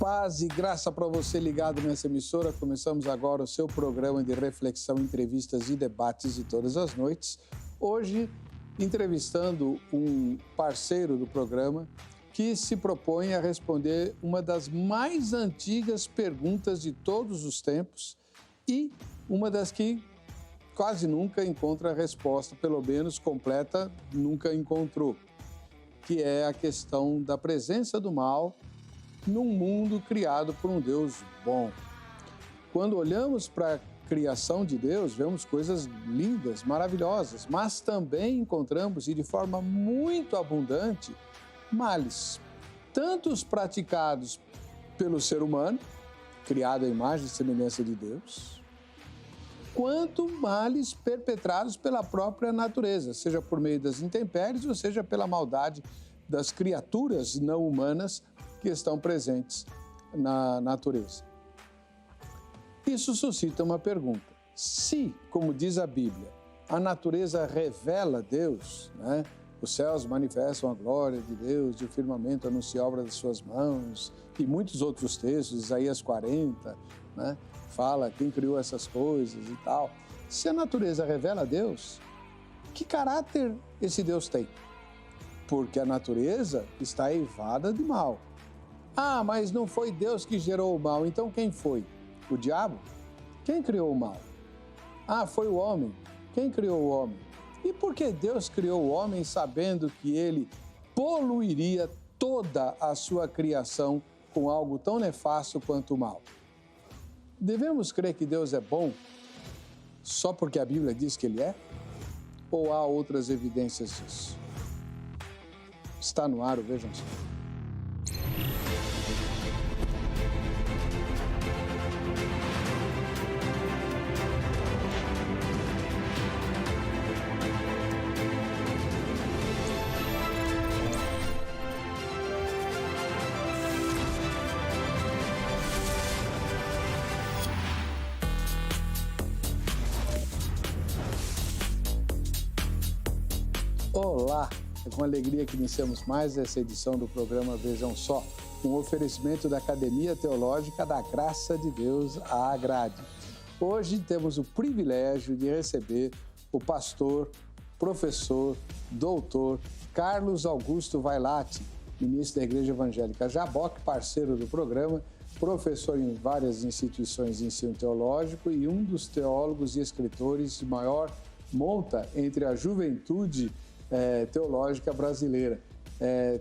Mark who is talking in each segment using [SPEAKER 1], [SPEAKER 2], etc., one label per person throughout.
[SPEAKER 1] Paz e graça para você ligado nessa emissora. Começamos agora o seu programa de reflexão, entrevistas e debates de todas as noites. Hoje, entrevistando um parceiro do programa que se propõe a responder uma das mais antigas perguntas de todos os tempos e uma das que quase nunca encontra a resposta, pelo menos completa, nunca encontrou, que é a questão da presença do mal num mundo criado por um Deus bom. Quando olhamos para a criação de Deus, vemos coisas lindas, maravilhosas, mas também encontramos, e de forma muito abundante, males, tanto os praticados pelo ser humano, criado à imagem e semelhança de Deus, quanto males perpetrados pela própria natureza, seja por meio das intempéries ou seja pela maldade das criaturas não humanas que estão presentes na natureza. Isso suscita uma pergunta. Se, como diz a Bíblia, a natureza revela Deus, né? Os céus manifestam a glória de Deus, e o firmamento anuncia a obra das suas mãos, e muitos outros textos, Isaías 40, né? Fala quem criou essas coisas e tal. Se a natureza revela Deus, que caráter esse Deus tem? Porque a natureza está eivada de mal. Ah, mas não foi Deus que gerou o mal, então quem foi? O diabo? Quem criou o mal? Ah, foi o homem. Quem criou o homem? E por que Deus criou o homem sabendo que ele poluiria toda a sua criação com algo tão nefasto quanto o mal? Devemos crer que Deus é bom só porque a Bíblia diz que ele é? Ou há outras evidências disso? Está no ar, vejam só. Olá, é com alegria que iniciamos mais essa edição do programa Vejam Só, um oferecimento da Academia Teológica da Graça de Deus, a Agrade. Hoje temos o privilégio de receber o pastor, professor, doutor Carlos Augusto Vailate, ministro da Igreja Evangélica Jaboque, parceiro do programa, professor em várias instituições de ensino teológico e um dos teólogos e escritores de maior monta entre a juventude teológica brasileira.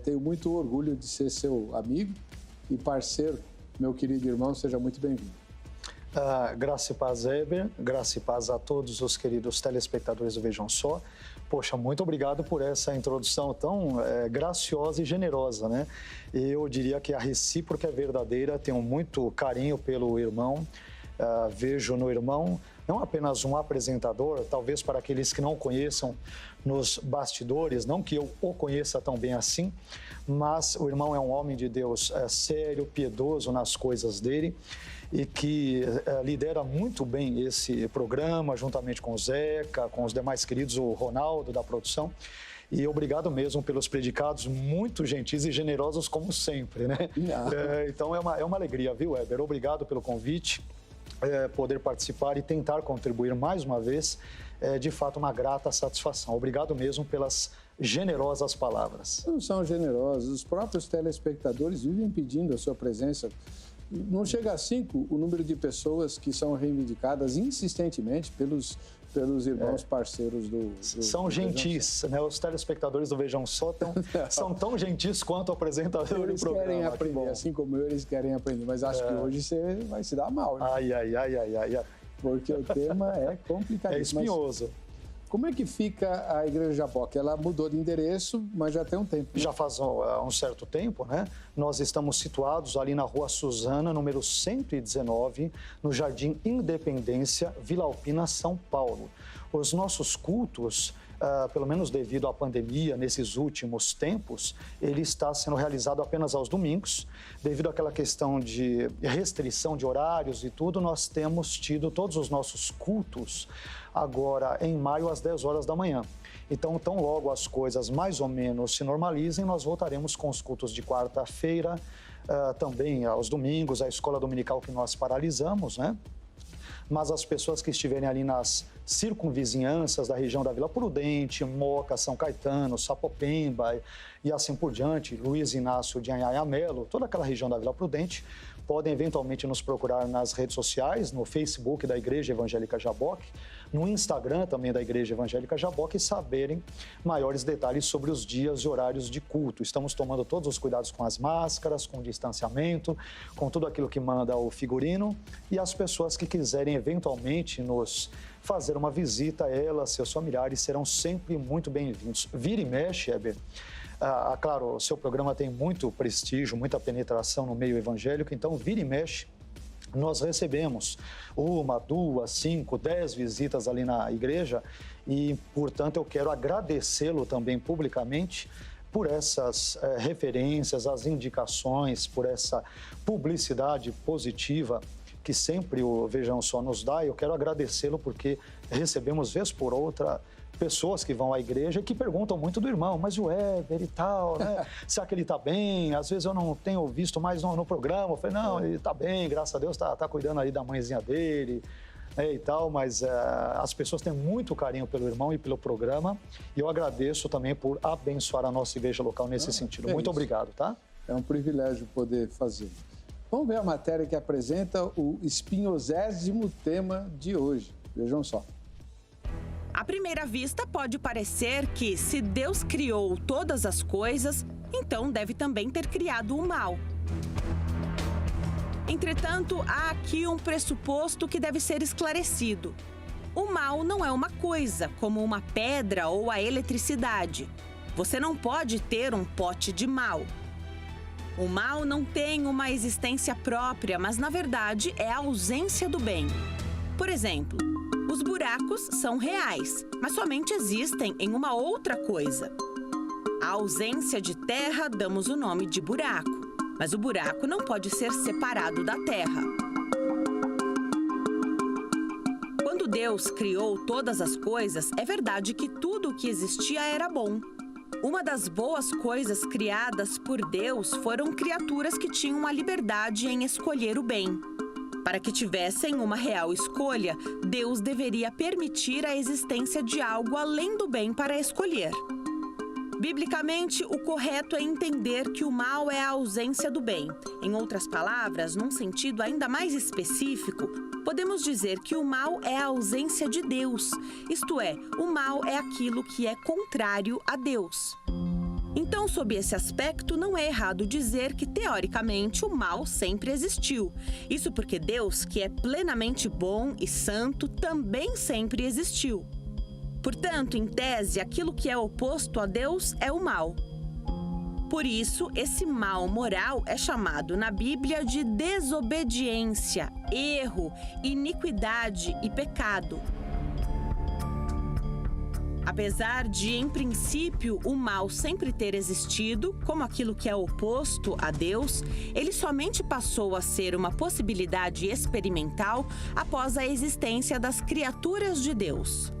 [SPEAKER 1] Tenho muito orgulho de ser seu amigo e parceiro. Meu querido irmão, seja muito bem-vindo.
[SPEAKER 2] Graça e paz, Heber. Graça e paz a todos os queridos telespectadores do Vejam Só. Poxa, muito obrigado por essa introdução tão graciosa e generosa, né? Eu diria que a recíproca é verdadeira. Tenho muito carinho pelo irmão. Vejo no irmão não apenas um apresentador, talvez para aqueles que não conheçam nos bastidores, não que eu o conheça tão bem assim, mas o irmão é um homem de Deus sério, piedoso nas coisas dele e que lidera muito bem esse programa, juntamente com o Zeca, com os demais queridos, o Ronaldo da produção. E obrigado mesmo pelos predicados muito gentis e generosos, como sempre, né? Então é uma alegria, viu, Heber? Obrigado pelo convite. Poder participar e tentar contribuir mais uma vez, de fato uma grata satisfação. Obrigado mesmo pelas generosas palavras.
[SPEAKER 1] Não são generosos, os próprios telespectadores vivem pedindo a sua presença. Não chega a 5 o número de pessoas que são reivindicadas insistentemente pelos irmãos parceiros do
[SPEAKER 2] São gentis, né? Os telespectadores do Vejam Só são tão gentis quanto o apresentador do programa.
[SPEAKER 1] Eles querem aprender, assim como eles querem aprender, mas acho que hoje você vai se dar mal. Né?
[SPEAKER 2] Ai.
[SPEAKER 1] Porque o tema é complicadíssimo.
[SPEAKER 2] É espinhoso.
[SPEAKER 1] Mas como é que fica a Igreja Jaboque? Ela mudou de endereço, mas já tem um tempo.
[SPEAKER 2] Já faz um certo tempo, né? Nós estamos situados ali na Rua Suzana, número 119, no Jardim Independência, Vila Alpina, São Paulo. Os nossos cultos, pelo menos devido à pandemia, nesses últimos tempos, ele está sendo realizado apenas aos domingos. Devido àquela questão de restrição de horários e tudo, nós temos tido todos os nossos cultos agora em maio às 10 horas da manhã. Então, tão logo as coisas mais ou menos se normalizem, nós voltaremos com os cultos de quarta-feira, também aos domingos, a escola dominical que nós paralisamos, né? Mas as pessoas que estiverem ali nas circunvizinhanças da região da Vila Prudente, Moca, São Caetano, Sapopemba e assim por diante, Luiz Inácio de Anhaya Melo, toda aquela região da Vila Prudente, podem eventualmente nos procurar nas redes sociais, no Facebook da Igreja Evangélica Jaboque, no Instagram também da Igreja Evangélica Jaboque e saberem maiores detalhes sobre os dias e horários de culto. Estamos tomando todos os cuidados com as máscaras, com o distanciamento, com tudo aquilo que manda o figurino, e as pessoas que quiserem eventualmente nos fazer uma visita, elas, seus familiares, serão sempre muito bem-vindos. Vira e mexe, Heber. Claro, o seu programa tem muito prestígio, muita penetração no meio evangélico, então vira e mexe, nós recebemos 1, 2, 5, 10 visitas ali na igreja e, portanto, eu quero agradecê-lo também publicamente por essas referências, as indicações, por essa publicidade positiva que sempre o Vejam Só nos dá. Eu quero agradecê-lo porque recebemos, vez por outra, pessoas que vão à igreja e que perguntam muito do irmão, mas o Heber e tal, né? Será que ele está bem? Às vezes eu não tenho visto mais no programa. Eu falei, não, ele está bem, graças a Deus, tá cuidando aí da mãezinha dele, né, e tal, mas as pessoas têm muito carinho pelo irmão e pelo programa, e eu agradeço também por abençoar a nossa igreja local nesse sentido. Muito obrigado, tá?
[SPEAKER 1] É um privilégio poder fazer. Vamos ver a matéria que apresenta o espinhosésimo tema de hoje. Vejam só.
[SPEAKER 3] À primeira vista, pode parecer que, se Deus criou todas as coisas, então deve também ter criado o mal. Entretanto, há aqui um pressuposto que deve ser esclarecido. O mal não é uma coisa, como uma pedra ou a eletricidade. Você não pode ter um pote de mal. O mal não tem uma existência própria, mas, na verdade, é a ausência do bem. Por exemplo, os buracos são reais, mas somente existem em uma outra coisa. À ausência de terra, damos o nome de buraco, mas o buraco não pode ser separado da terra. Quando Deus criou todas as coisas, é verdade que tudo o que existia era bom. Uma das boas coisas criadas por Deus foram criaturas que tinham a liberdade em escolher o bem. Para que tivessem uma real escolha, Deus deveria permitir a existência de algo além do bem para escolher. Biblicamente, o correto é entender que o mal é a ausência do bem. Em outras palavras, num sentido ainda mais específico, podemos dizer que o mal é a ausência de Deus. Isto é, o mal é aquilo que é contrário a Deus. Então, sob esse aspecto, não é errado dizer que, teoricamente, o mal sempre existiu. Isso porque Deus, que é plenamente bom e santo, também sempre existiu. Portanto, em tese, aquilo que é oposto a Deus é o mal. Por isso, esse mal moral é chamado na Bíblia de desobediência, erro, iniquidade e pecado. Apesar de, em princípio, o mal sempre ter existido, como aquilo que é oposto a Deus, ele somente passou a ser uma possibilidade experimental após a existência das criaturas de Deus.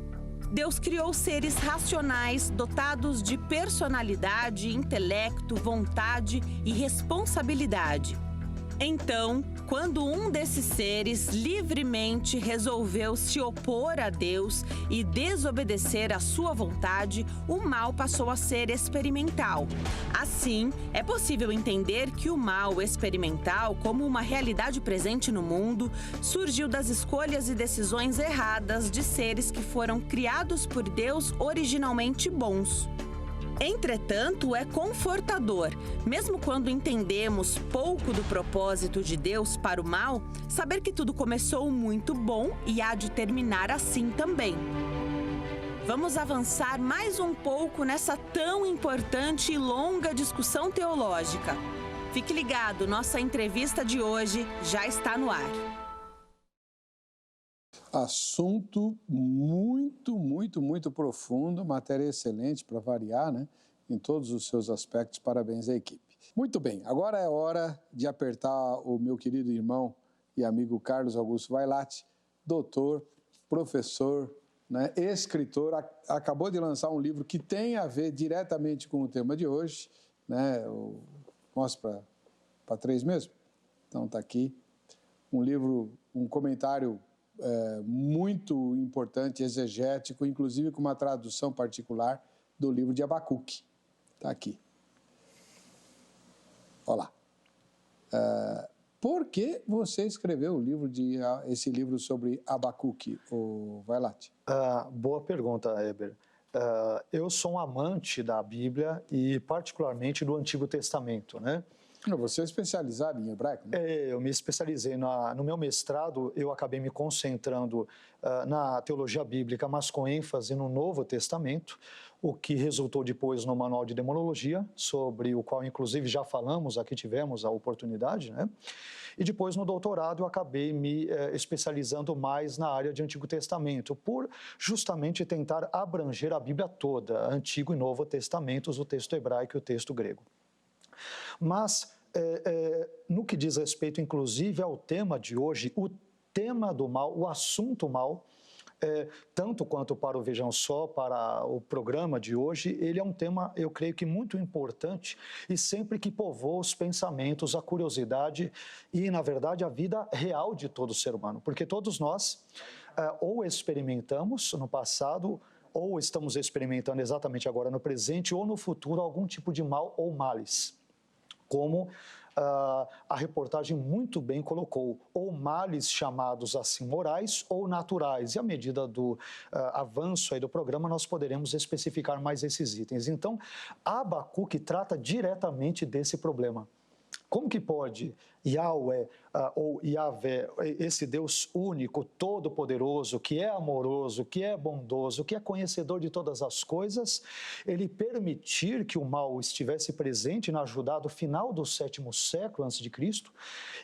[SPEAKER 3] Deus criou seres racionais, dotados de personalidade, intelecto, vontade e responsabilidade. Então, quando um desses seres livremente resolveu se opor a Deus e desobedecer à sua vontade, o mal passou a ser experimental. Assim, é possível entender que o mal experimental, como uma realidade presente no mundo, surgiu das escolhas e decisões erradas de seres que foram criados por Deus originalmente bons. Entretanto, é confortador, mesmo quando entendemos pouco do propósito de Deus para o mal, saber que tudo começou muito bom e há de terminar assim também. Vamos avançar mais um pouco nessa tão importante e longa discussão teológica. Fique ligado, nossa entrevista de hoje já está no ar.
[SPEAKER 1] Assunto muito profundo, matéria excelente para variar, né? Em todos os seus aspectos. Parabéns à equipe. Muito bem, agora é hora de apertar o meu querido irmão e amigo Carlos Augusto Vailate, doutor, professor, né, escritor, acabou de lançar um livro que tem a ver diretamente com o tema de hoje, né? Mostra Para 3 mesmo? Então está aqui um livro, um comentário muito importante, exegético, inclusive com uma tradução particular do livro de Abacuque. Está aqui. Olha lá. Por que você escreveu esse livro sobre Abacuque, o Vailate?
[SPEAKER 2] Boa pergunta, Heber. Eu sou um amante da Bíblia e particularmente do Antigo Testamento, né?
[SPEAKER 1] Você é especializado em hebraico, né?
[SPEAKER 2] Eu me especializei no meu mestrado, eu acabei me concentrando na teologia bíblica, mas com ênfase no Novo Testamento, o que resultou depois no Manual de Demonologia, sobre o qual inclusive já falamos, aqui tivemos a oportunidade, né? E depois no doutorado eu acabei me especializando mais na área de Antigo Testamento, por justamente tentar abranger a Bíblia toda, Antigo e Novo Testamentos, o texto hebraico e o texto grego. Mas, no que diz respeito, inclusive, ao tema de hoje, o tema do mal, o assunto mal, tanto quanto para o Vejam Só, para o programa de hoje, ele é um tema, eu creio que muito importante e sempre que povoa os pensamentos, a curiosidade e, na verdade, a vida real de todo ser humano. Porque todos nós ou experimentamos no passado, ou estamos experimentando exatamente agora no presente, ou no futuro, algum tipo de mal ou males. Como a reportagem muito bem colocou, ou males chamados assim morais ou naturais. E à medida do avanço aí do programa, nós poderemos especificar mais esses itens. Então, Abacuque trata diretamente desse problema. Como que pode Yahweh ou Yahvé, esse Deus único, todo-poderoso, que é amoroso, que é bondoso, que é conhecedor de todas as coisas, ele permitir que o mal estivesse presente na Judá do final do 7º século a.C.,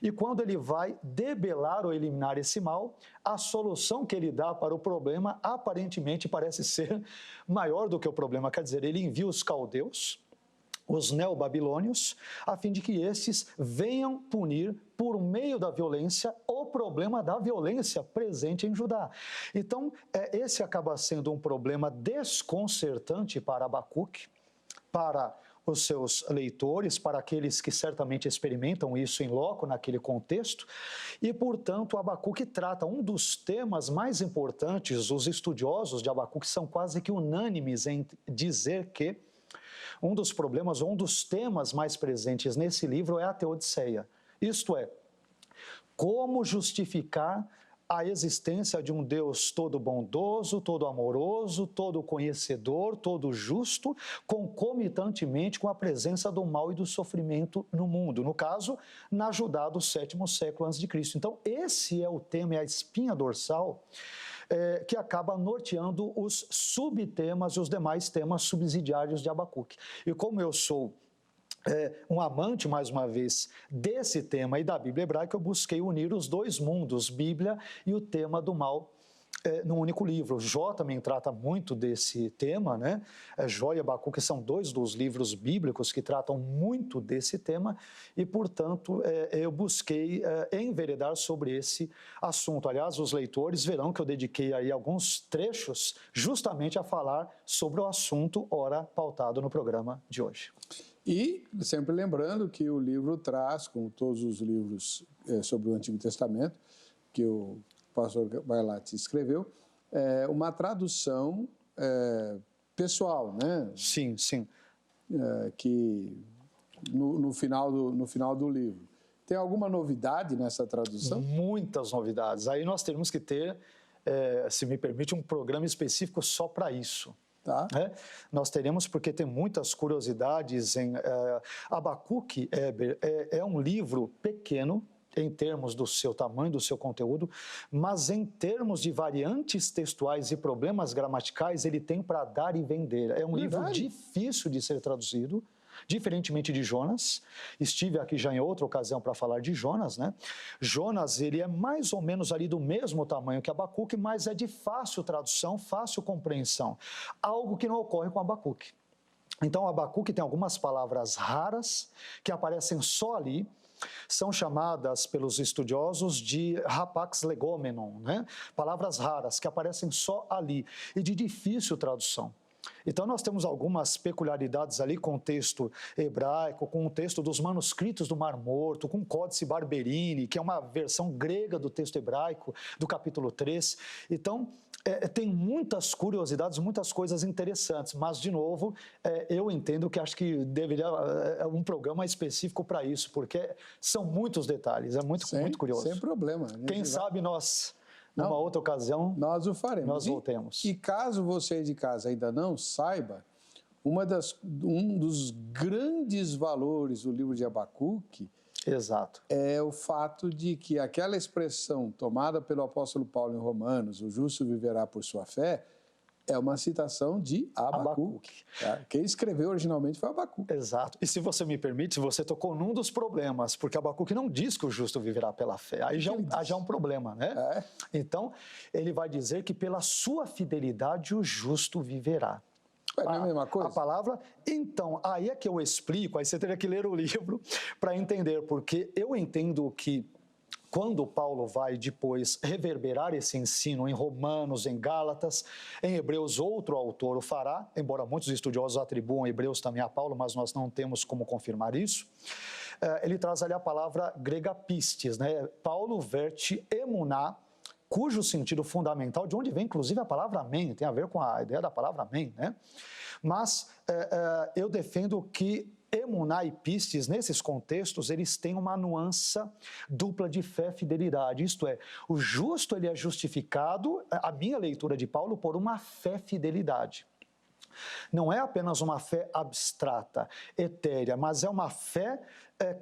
[SPEAKER 2] e quando ele vai debelar ou eliminar esse mal, a solução que ele dá para o problema aparentemente parece ser maior do que o problema. Quer dizer, ele envia os caldeus, os neobabilônios, a fim de que esses venham punir, por meio da violência, o problema da violência presente em Judá. Então, esse acaba sendo um problema desconcertante para Abacuque, para os seus leitores, para aqueles que certamente experimentam isso em loco, naquele contexto, e, portanto, Abacuque trata um dos temas mais importantes. Os estudiosos de Abacuque são quase que unânimes em dizer que um dos problemas, um dos temas mais presentes nesse livro é a teodiceia. Isto é, como justificar a existência de um Deus todo bondoso, todo amoroso, todo conhecedor, todo justo, concomitantemente com a presença do mal e do sofrimento no mundo. No caso, na Judá do 7º século a.C. Então, esse é o tema, é a espinha dorsal que acaba norteando os subtemas e os demais temas subsidiários de Abacuque. E como eu sou um amante, mais uma vez, desse tema e da Bíblia hebraica, eu busquei unir os dois mundos, Bíblia e o tema do mal, num único livro. Jó também trata muito desse tema, né? Jó e Abacuque são dois dos livros bíblicos que tratam muito desse tema e, portanto, eu busquei enveredar sobre esse assunto. Aliás, os leitores verão que eu dediquei aí alguns trechos justamente a falar sobre o assunto, ora pautado no programa de hoje.
[SPEAKER 1] E sempre lembrando que o livro traz, como todos os livros sobre o Antigo Testamento, que o pastor Vailate escreveu, uma tradução pessoal, né?
[SPEAKER 2] Sim, sim.
[SPEAKER 1] Que no final do livro. Tem alguma novidade nessa tradução?
[SPEAKER 2] Muitas novidades. Aí nós teremos que ter, se me permite, um programa específico só para isso.
[SPEAKER 1] Tá.
[SPEAKER 2] Nós teremos, porque tem muitas curiosidades em Abacuque. É um livro pequeno, em termos do seu tamanho, do seu conteúdo, mas em termos de variantes textuais e problemas gramaticais, ele tem para dar e vender. É um livro difícil de ser traduzido, diferentemente de Jonas. Estive aqui já em outra ocasião para falar de Jonas, né? Jonas, ele é mais ou menos ali do mesmo tamanho que Abacuque, mas é de fácil tradução, fácil compreensão. Algo que não ocorre com Abacuque. Então, Abacuque tem algumas palavras raras que aparecem só ali, são chamadas pelos estudiosos de rapax legomenon, né? Palavras raras que aparecem só ali e de difícil tradução. Então, nós temos algumas peculiaridades ali com o texto hebraico, com o texto dos manuscritos do Mar Morto, com o Códice Barberini, que é uma versão grega do texto hebraico, do capítulo 3. Então, tem muitas curiosidades, muitas coisas interessantes, mas, de novo, eu entendo que acho que deveria um programa específico para isso, porque são muitos detalhes, é muito curioso.
[SPEAKER 1] Sem problema.
[SPEAKER 2] Quem sabe nós... Numa outra ocasião,
[SPEAKER 1] nós o faremos.
[SPEAKER 2] Nós voltemos.
[SPEAKER 1] E caso você de casa ainda não saiba, um dos grandes valores do livro de Abacuque
[SPEAKER 2] Exato.
[SPEAKER 1] é o fato de que aquela expressão tomada pelo apóstolo Paulo em Romanos, o justo viverá por sua fé, é uma citação de Abacuque. Quem escreveu originalmente foi Abacuque.
[SPEAKER 2] Exato. E se você me permite, você tocou num dos problemas, porque Abacuque não diz que o justo viverá pela fé. Aí já é um problema, né? Então, ele vai dizer que pela sua fidelidade o justo viverá.
[SPEAKER 1] Não é a mesma coisa?
[SPEAKER 2] A palavra... Então, aí é que eu explico, aí você teria que ler o livro para entender, porque eu entendo que quando Paulo vai depois reverberar esse ensino em Romanos, em Gálatas, em Hebreus outro autor o fará, embora muitos estudiosos atribuam Hebreus também a Paulo, mas nós não temos como confirmar isso, ele traz ali a palavra grega pistes, né? Paulo verte emuná, cujo sentido fundamental, de onde vem inclusive a palavra amém, tem a ver com a ideia da palavra amém, né? Mas eu defendo que emuná e pistes, nesses contextos, eles têm uma nuance dupla de fé e fidelidade. Isto é, o justo ele é justificado, a minha leitura de Paulo, por uma fé e fidelidade. Não é apenas uma fé abstrata, etérea, mas é uma fé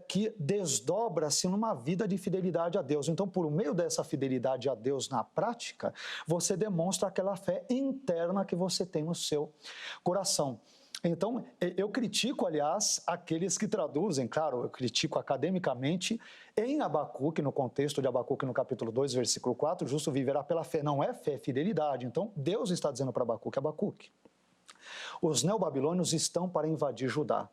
[SPEAKER 2] que desdobra-se numa vida de fidelidade a Deus. Então, por meio dessa fidelidade a Deus na prática, você demonstra aquela fé interna que você tem no seu coração. Então, eu critico, aliás, aqueles que traduzem, claro, eu critico academicamente, em Abacuque, no contexto de Abacuque, no capítulo 2, versículo 4, o justo viverá pela fé. Não é fé, é fidelidade. Então, Deus está dizendo para Abacuque, os neobabilônios estão para invadir Judá.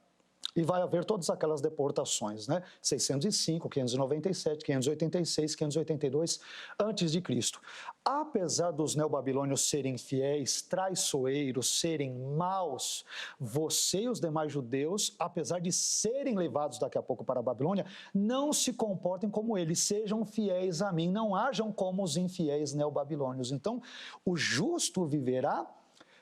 [SPEAKER 2] E vai haver todas aquelas deportações, né? 605, 597, 586, 582 antes de Cristo. Apesar dos neobabilônios serem fiéis, traiçoeiros, serem maus, você e os demais judeus, apesar de serem levados daqui a pouco para a Babilônia, não se comportem como eles, sejam fiéis a mim, não hajam como os infiéis neobabilônios. Então, o justo viverá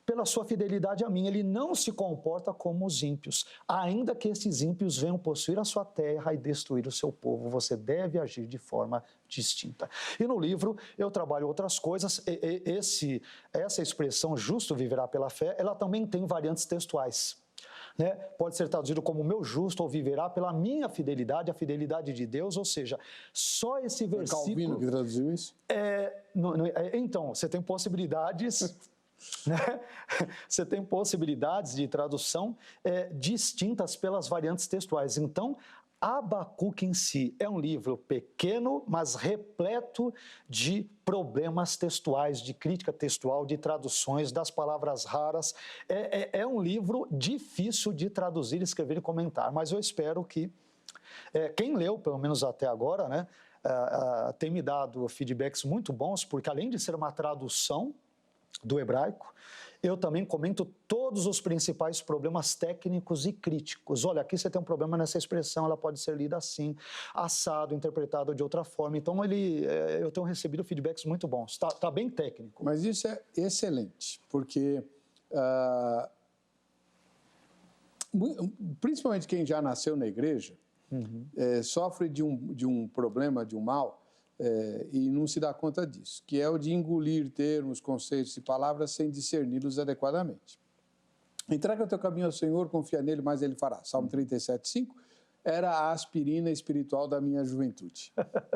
[SPEAKER 2] pela sua fidelidade a mim, ele não se comporta como os ímpios, ainda que esses ímpios venham possuir a sua terra e destruir o seu povo, você deve agir de forma distinta. E no livro eu trabalho outras coisas, essa expressão justo viverá pela fé, ela também tem variantes textuais. Né? Pode ser traduzido como meu justo ou viverá pela minha fidelidade, a fidelidade de Deus, ou seja, só esse versículo...
[SPEAKER 1] Calvino que traduziu isso?
[SPEAKER 2] Então, você tem possibilidades... Né? Você tem possibilidades de tradução distintas pelas variantes textuais. Então, Abacuque em si é um livro pequeno, mas repleto de problemas textuais, de crítica textual, de traduções, das palavras raras. É um livro difícil de traduzir, escrever e comentar, mas eu espero que quem leu, pelo menos até agora, né, tem me dado feedbacks muito bons, porque além de ser uma tradução do hebraico, eu também comento todos os principais problemas técnicos e críticos. Olha, aqui você tem um problema nessa expressão, ela pode ser lida assim, assado, interpretado de outra forma. Então, eu tenho recebido feedbacks muito bons. Tá bem técnico.
[SPEAKER 1] Mas isso é excelente, porque principalmente quem já nasceu na igreja, sofre de um problema, de um mal, e não se dá conta disso, que é o de engolir termos, conceitos e palavras sem discerni-los adequadamente. Entrega o teu caminho ao Senhor, confia nele, mas ele fará. Salmo 37:5 era a aspirina espiritual da minha juventude.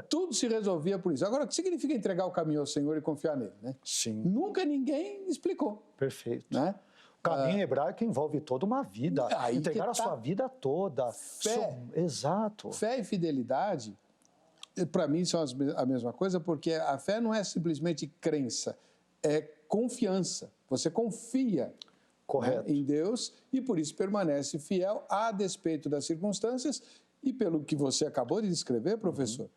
[SPEAKER 1] Tudo se resolvia por isso. Agora, o que significa entregar o caminho ao Senhor e confiar nele? Né?
[SPEAKER 2] Sim.
[SPEAKER 1] Nunca ninguém explicou.
[SPEAKER 2] Perfeito.
[SPEAKER 1] Né?
[SPEAKER 2] O caminho hebraico envolve toda uma vida, entregar a sua vida toda.
[SPEAKER 1] Fé.
[SPEAKER 2] Exato.
[SPEAKER 1] Fé e fidelidade, para mim, são a mesma coisa, porque a fé não é simplesmente crença, é confiança. Você confia, né, em Deus e, por isso, permanece fiel a despeito das circunstâncias e, pelo que você acabou de descrever, professor,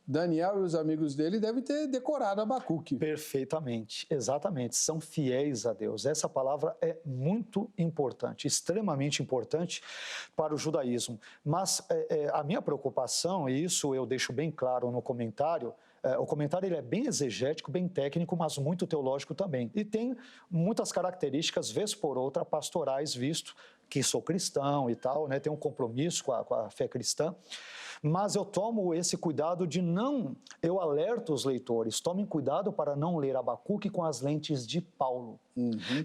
[SPEAKER 1] Daniel e os amigos dele devem ter decorado Abacuque.
[SPEAKER 2] Perfeitamente, exatamente. São fiéis a Deus. Essa palavra é muito importante, extremamente importante para o judaísmo. Mas a minha preocupação, e isso eu deixo bem claro no comentário, o comentário ele é bem exegético, bem técnico, mas muito teológico também. E tem muitas características, vez por outra, pastorais, visto que sou cristão e tal, né? Tenho um compromisso com a fé cristã. Mas eu tomo esse cuidado de não... Eu alerto os leitores, tomem cuidado para não ler Abacuque com as lentes de Paulo,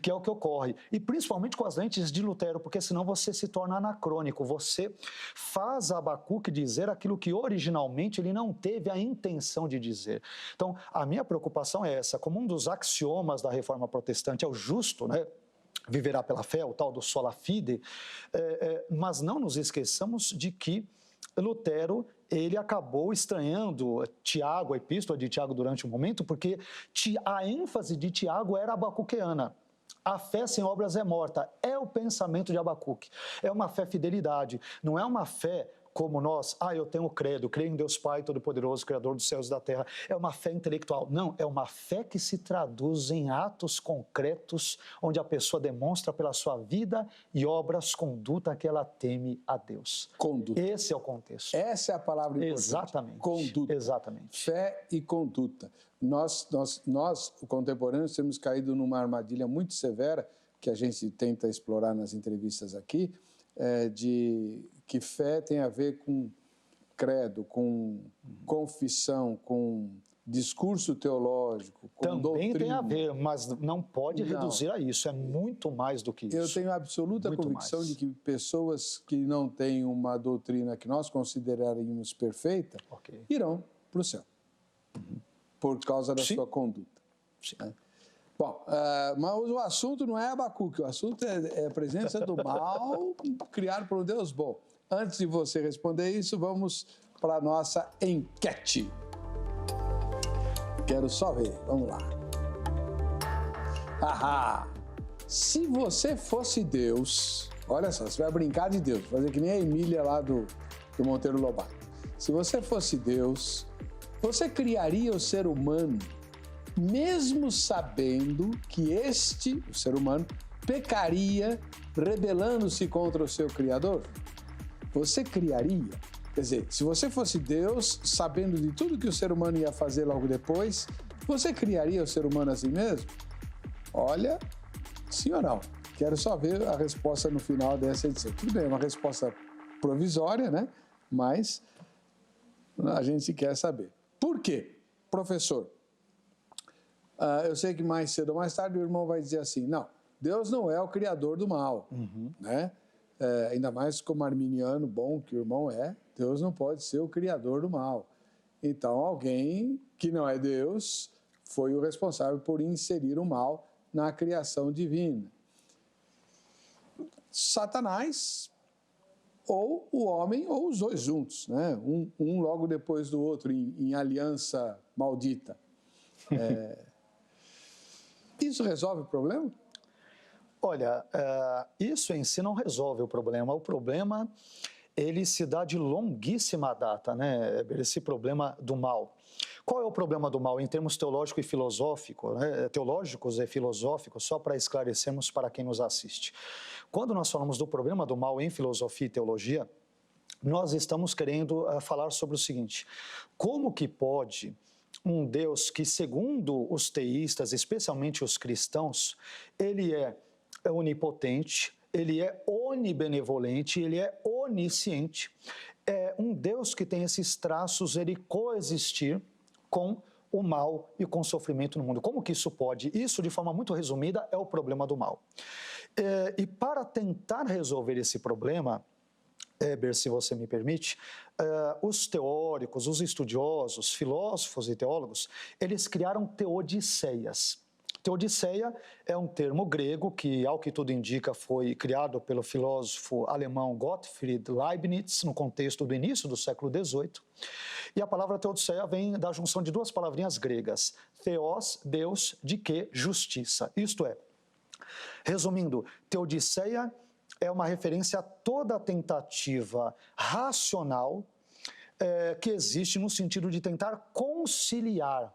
[SPEAKER 2] que é o que ocorre. E principalmente com as lentes de Lutero, porque senão você se torna anacrônico. Você faz Abacuque dizer aquilo que originalmente ele não teve a intenção de dizer. Então, a minha preocupação é essa. Como um dos axiomas da Reforma Protestante é o justo, né? Viverá pela fé, o tal do sola fide, mas não nos esqueçamos de que Lutero, ele acabou estranhando Tiago, a epístola de Tiago durante um momento, porque a ênfase de Tiago era abacuqueana. A fé sem obras é morta, é o pensamento de Abacuque, é uma fé fidelidade, não é uma fé como nós, eu tenho credo, creio em Deus Pai Todo-Poderoso, Criador dos céus e da terra, é uma fé intelectual. Não, é uma fé que se traduz em atos concretos, onde a pessoa demonstra pela sua vida e obras conduta que ela teme a Deus.
[SPEAKER 1] Conduta.
[SPEAKER 2] Esse é o contexto.
[SPEAKER 1] Essa é a palavra importante.
[SPEAKER 2] Exatamente.
[SPEAKER 1] Conduta.
[SPEAKER 2] Exatamente.
[SPEAKER 1] Fé e conduta. Nós, contemporâneos, temos caído numa armadilha muito severa, que a gente tenta explorar nas entrevistas aqui, de que fé tem a ver com credo, com confissão, com discurso teológico, com
[SPEAKER 2] também
[SPEAKER 1] doutrina.
[SPEAKER 2] Tem a ver, mas não pode reduzir a isso, é muito mais do que isso.
[SPEAKER 1] Eu tenho absoluta convicção de que pessoas que não têm uma doutrina que nós consideraríamos perfeita, irão para o céu, por causa da sua conduta. Né? Bom, mas o assunto não é Abacuque, o assunto é a presença do mal criado por um Deus bom. Antes de você responder isso, vamos para a nossa enquete. Quero só ver, vamos lá. Se você fosse Deus, olha só, você vai brincar de Deus, fazer que nem a Emília lá do Monteiro Lobato. Se você fosse Deus, você criaria o ser humano mesmo sabendo que o ser humano, pecaria rebelando-se contra o seu Criador? Você criaria? Quer dizer, se você fosse Deus, sabendo de tudo que o ser humano ia fazer logo depois, você criaria o ser humano assim mesmo? Olha, sim ou não? Quero só ver a resposta no final dessa edição. Tudo bem, é uma resposta provisória, né? Mas a gente quer saber. Por quê? Professor, eu sei que mais cedo ou mais tarde o irmão vai dizer assim, não, Deus não é o criador do mal, né? Ainda mais como arminiano bom que o irmão é, Deus não pode ser o criador do mal. Então, alguém que não é Deus foi o responsável por inserir o mal na criação divina. Satanás, ou o homem, ou os dois juntos, né? Um logo depois do outro, em aliança maldita. Isso resolve o problema?
[SPEAKER 2] Olha, isso em si não resolve o problema. O problema, ele se dá de longuíssima data, né? Esse problema do mal. Qual é o problema do mal em termos teológico e filosófico, né? Teológicos e filosóficos, só para esclarecermos para quem nos assiste. Quando nós falamos do problema do mal em filosofia e teologia, nós estamos querendo falar sobre o seguinte: como que pode um Deus que, segundo os teístas, especialmente os cristãos, ele é onipotente, ele é onibenevolente, ele é onisciente. É um Deus que tem esses traços, ele coexistir com o mal e com o sofrimento no mundo. Como que isso pode? Isso, de forma muito resumida, é o problema do mal. E para tentar resolver esse problema, Heber, se você me permite, os teóricos, os estudiosos, filósofos e teólogos, eles criaram teodiceias. Teodiceia é um termo grego que, ao que tudo indica, foi criado pelo filósofo alemão Gottfried Leibniz, no contexto do início do século XVIII. E a palavra teodiceia vem da junção de duas palavrinhas gregas, theos, Deus, de que? Justiça. Isto é, resumindo, teodiceia é uma referência a toda a tentativa racional que existe no sentido de tentar conciliar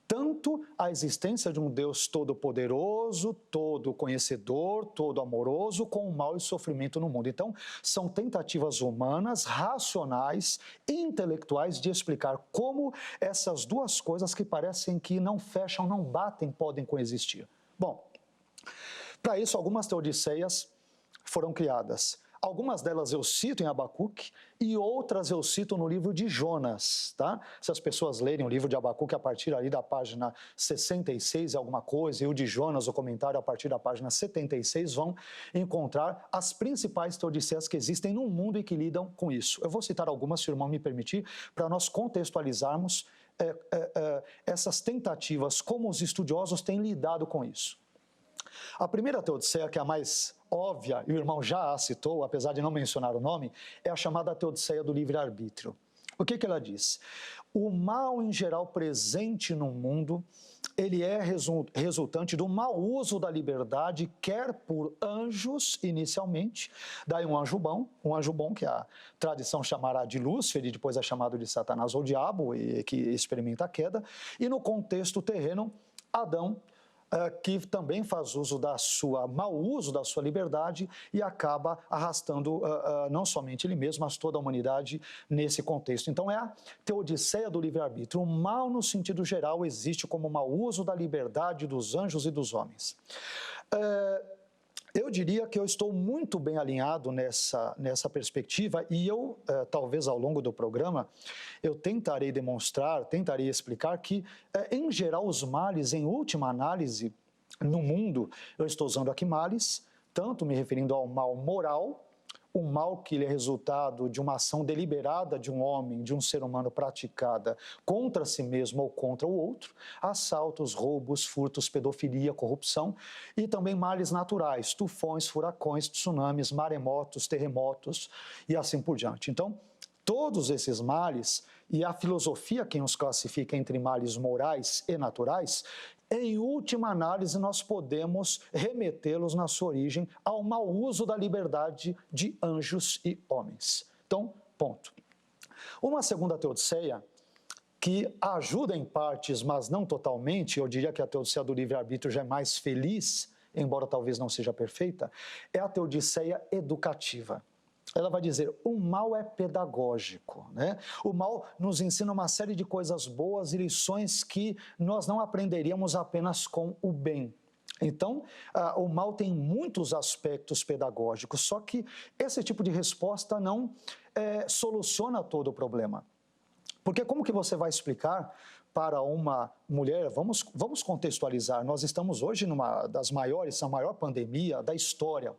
[SPEAKER 2] tanto a existência de um Deus todo-poderoso, todo-conhecedor, todo-amoroso, com o mal e sofrimento no mundo. Então, são tentativas humanas, racionais, intelectuais de explicar como essas duas coisas que parecem que não fecham, não batem, podem coexistir. Bom, para isso, algumas teodiceias foram criadas. Algumas delas eu cito em Abacuque e outras eu cito no livro de Jonas, tá? Se as pessoas lerem o livro de Abacuque a partir ali da página 66 alguma coisa, e o de Jonas, o comentário a partir da página 76, vão encontrar as principais teodiceias que existem no mundo e que lidam com isso. Eu vou citar algumas, se o irmão me permitir, para nós contextualizarmos essas tentativas, como os estudiosos têm lidado com isso. A primeira teodiceia, que é a mais óbvia, e o irmão já a citou, apesar de não mencionar o nome, é a chamada teodiceia do livre-arbítrio. O que ela diz? O mal em geral presente no mundo, ele é resultante do mau uso da liberdade, quer por anjos inicialmente, daí um anjo bom que a tradição chamará de Lúcifer e depois é chamado de Satanás ou diabo, e que experimenta a queda, e no contexto terreno, Adão, que também faz mau uso da sua liberdade e acaba arrastando não somente ele mesmo, mas toda a humanidade nesse contexto. Então é a teodiceia do livre-arbítrio. O mal, no sentido geral, existe como mau uso da liberdade dos anjos e dos homens. Eu diria que eu estou muito bem alinhado nessa perspectiva e eu, talvez ao longo do programa, eu tentarei explicar que, em geral, os males, em última análise, no mundo, eu estou usando aqui males, tanto me referindo ao mal moral, o mal que ele é resultado de uma ação deliberada de um homem, de um ser humano praticada contra si mesmo ou contra o outro, assaltos, roubos, furtos, pedofilia, corrupção, e também males naturais, tufões, furacões, tsunamis, maremotos, terremotos e assim por diante. Então, todos esses males, e a filosofia que nos classifica entre males morais e naturais, em última análise, nós podemos remetê-los na sua origem ao mau uso da liberdade de anjos e homens. Então, ponto. Uma segunda teodiceia, que ajuda em partes, mas não totalmente, eu diria que a teodiceia do livre-arbítrio já é mais feliz, embora talvez não seja perfeita, é a teodiceia educativa. Ela vai dizer, o mal é pedagógico, né? O mal nos ensina uma série de coisas boas e lições que nós não aprenderíamos apenas com o bem. Então, o mal tem muitos aspectos pedagógicos, só que esse tipo de resposta não soluciona todo o problema. Porque como que você vai explicar para uma mulher, vamos contextualizar, nós estamos hoje numa das maiores, a maior pandemia da história.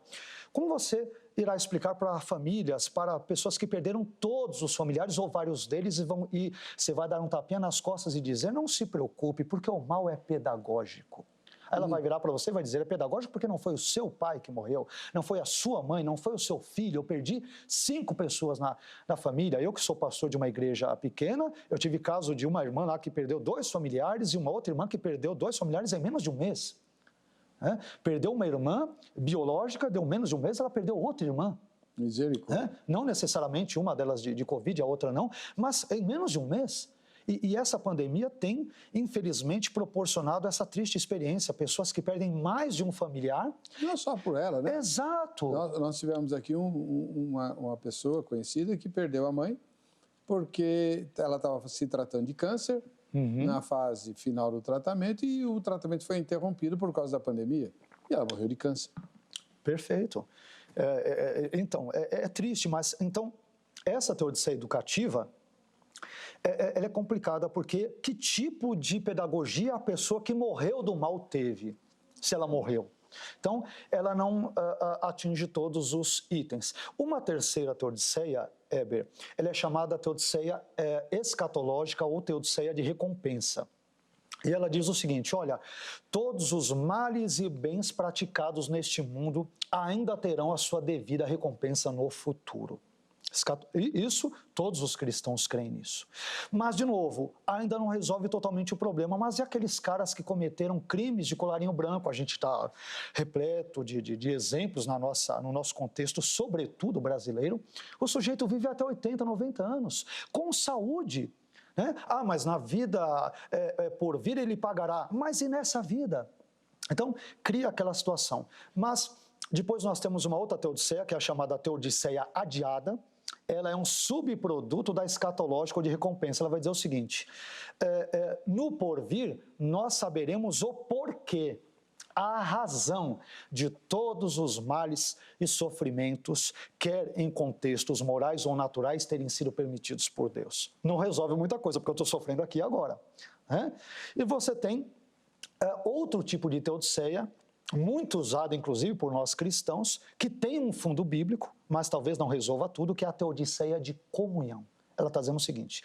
[SPEAKER 2] Como você irá explicar para famílias, para pessoas que perderam todos os familiares ou vários deles e você vai dar um tapinha nas costas e dizer, não se preocupe, porque o mal é pedagógico. Aí ela vai virar para você e vai dizer, é pedagógico porque não foi o seu pai que morreu, não foi a sua mãe, não foi o seu filho. Eu perdi 5 pessoas na família. Eu que sou pastor de uma igreja pequena, eu tive caso de uma irmã lá que perdeu 2 familiares e uma outra irmã que perdeu 2 familiares em menos de um mês. Perdeu uma irmã biológica, deu menos de um mês, ela perdeu outra irmã.
[SPEAKER 1] Misericórdia.
[SPEAKER 2] Não necessariamente uma delas de Covid, a outra não, mas em menos de um mês. E essa pandemia tem, infelizmente, proporcionado essa triste experiência, pessoas que perdem mais de um familiar.
[SPEAKER 1] Não só por ela, né?
[SPEAKER 2] Exato.
[SPEAKER 1] Nós tivemos aqui uma pessoa conhecida que perdeu a mãe porque ela estava se tratando de câncer, na fase final do tratamento, e o tratamento foi interrompido por causa da pandemia. E ela morreu de câncer.
[SPEAKER 2] Perfeito. Então, é triste, mas então, essa teodiceia educativa, ela é complicada porque que tipo de pedagogia a pessoa que morreu do mal teve, se ela morreu? Então, ela não atinge todos os itens. Uma terceira teodiceia, Heber, ela é chamada teodiceia escatológica ou teodiceia de recompensa. E ela diz o seguinte, olha, todos os males e bens praticados neste mundo ainda terão a sua devida recompensa no futuro. Isso, todos os cristãos creem nisso. Mas, de novo, ainda não resolve totalmente o problema. Mas e aqueles caras que cometeram crimes de colarinho branco? A gente está repleto de exemplos no nosso contexto, sobretudo brasileiro. O sujeito vive até 80, 90 anos, com saúde. Né? Ah, mas na vida por vir ele pagará. Mas e nessa vida? Então, cria aquela situação. Mas depois nós temos uma outra teodiceia, que é a chamada teodiceia adiada. Ela é um subproduto da escatológica de recompensa. Ela vai dizer o seguinte: no porvir nós saberemos o porquê, a razão de todos os males e sofrimentos, quer em contextos morais ou naturais, terem sido permitidos por Deus. Não resolve muita coisa, porque eu estou sofrendo aqui agora. Né? E você tem outro tipo de teodiceia, muito usado, inclusive, por nós cristãos, que tem um fundo bíblico, mas talvez não resolva tudo, que é a teodiceia de comunhão. Ela está dizendo o seguinte: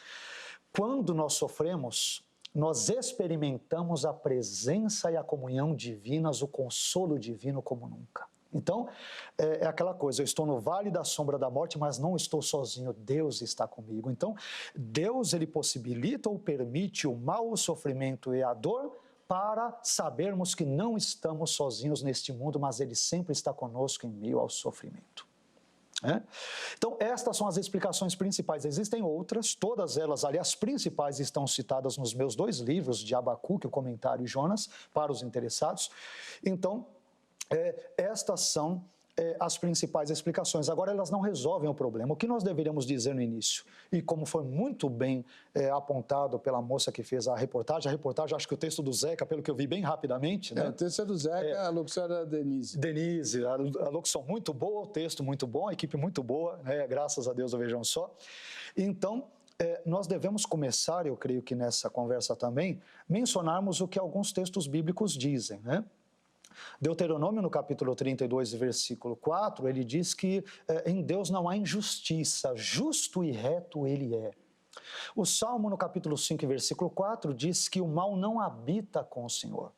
[SPEAKER 2] quando nós sofremos, nós experimentamos a presença e a comunhão divinas, o consolo divino como nunca. Então, é aquela coisa, eu estou no vale da sombra da morte, mas não estou sozinho, Deus está comigo. Então, Deus, ele possibilita ou permite o mal, o sofrimento e a dor, para sabermos que não estamos sozinhos neste mundo, mas Ele sempre está conosco em meio ao sofrimento. Então, estas são as explicações principais. Existem outras, todas elas, aliás, principais, estão citadas nos meus 2 livros, de Abacuque, o comentário e Jonas, para os interessados. Então, estas são as principais explicações. Agora, elas não resolvem o problema. O que nós deveríamos dizer no início? E como foi muito bem apontado pela moça que fez a reportagem, acho que o texto do Zeca, pelo que eu vi bem rapidamente... né?
[SPEAKER 1] O texto é do Zeca, a locução é da Denise.
[SPEAKER 2] Denise, a locução muito boa, o texto muito bom, a equipe muito boa, né? Graças a Deus, vejam só. Então, nós devemos começar, eu creio que nessa conversa também, mencionarmos o que alguns textos bíblicos dizem, né? Deuteronômio, no capítulo 32, versículo 4, ele diz que em Deus não há injustiça, justo e reto Ele é. O Salmo, no capítulo 5, versículo 4, diz que o mal não habita com o Senhor.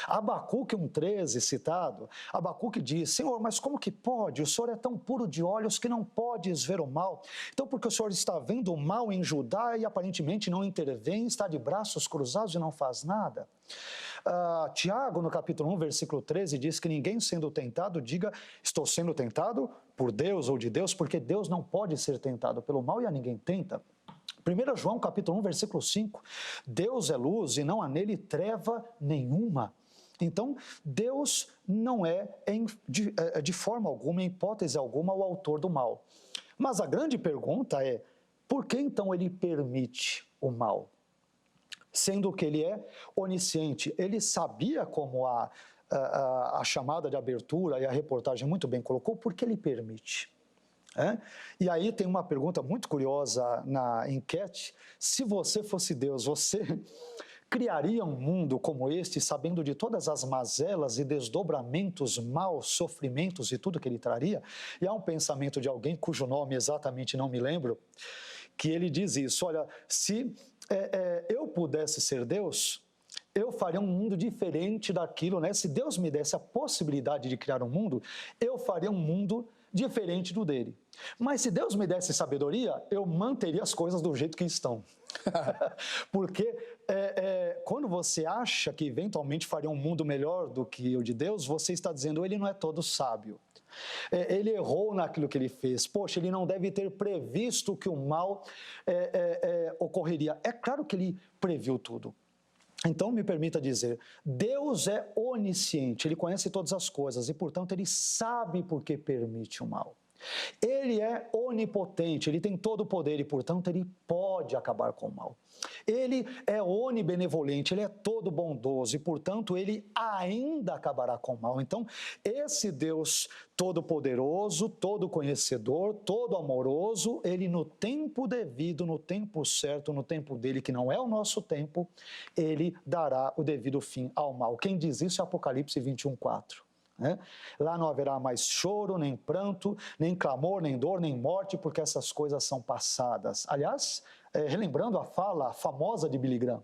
[SPEAKER 2] Abacuque 1,13, citado, Abacuque diz: Senhor, mas como que pode? O Senhor é tão puro de olhos que não podes ver o mal. Então, porque o Senhor está vendo o mal em Judá e aparentemente não intervém, está de braços cruzados e não faz nada. Tiago, no capítulo 1, versículo 13, diz que ninguém sendo tentado diga: estou sendo tentado por Deus ou de Deus, porque Deus não pode ser tentado pelo mal e a ninguém tenta. 1 João, capítulo 1, versículo 5, Deus é luz e não há nele treva nenhuma. Então, Deus não é, de forma alguma, em hipótese alguma, o autor do mal. Mas a grande pergunta é: por que então ele permite o mal? Sendo que ele é onisciente, ele sabia, como a chamada de abertura e a reportagem muito bem colocou, por que ele permite? E aí tem uma pergunta muito curiosa na enquete: se você fosse Deus, você criaria um mundo como este, sabendo de todas as mazelas e desdobramentos, maus, sofrimentos e tudo que ele traria? E há um pensamento de alguém cujo nome exatamente não me lembro, que ele diz isso: olha, se eu pudesse ser Deus, eu faria um mundo diferente daquilo, né? Se Deus me desse a possibilidade de criar um mundo, eu faria um mundo diferente do dele. Mas se Deus me desse sabedoria, eu manteria as coisas do jeito que estão. Porque quando você acha que eventualmente faria um mundo melhor do que o de Deus, você está dizendo: ele não é todo sábio. Ele errou naquilo que ele fez. Poxa, ele não deve ter previsto que o mal ocorreria. É claro que ele previu tudo. Então, me permita dizer, Deus é onisciente, Ele conhece todas as coisas e, portanto, Ele sabe por que permite o mal. Ele é onipotente, Ele tem todo o poder e, portanto, Ele pode acabar com o mal. Ele é onibenevolente, Ele é todo bondoso e, portanto, Ele ainda acabará com o mal. Então, esse Deus todo-poderoso, todo-conhecedor, todo-amoroso, Ele no tempo devido, no tempo certo, no tempo dele, que não é o nosso tempo, Ele dará o devido fim ao mal. Quem diz isso é Apocalipse 21:4. Lá não haverá mais choro, nem pranto, nem clamor, nem dor, nem morte, porque essas coisas são passadas. Aliás, relembrando a fala famosa de Billy Graham,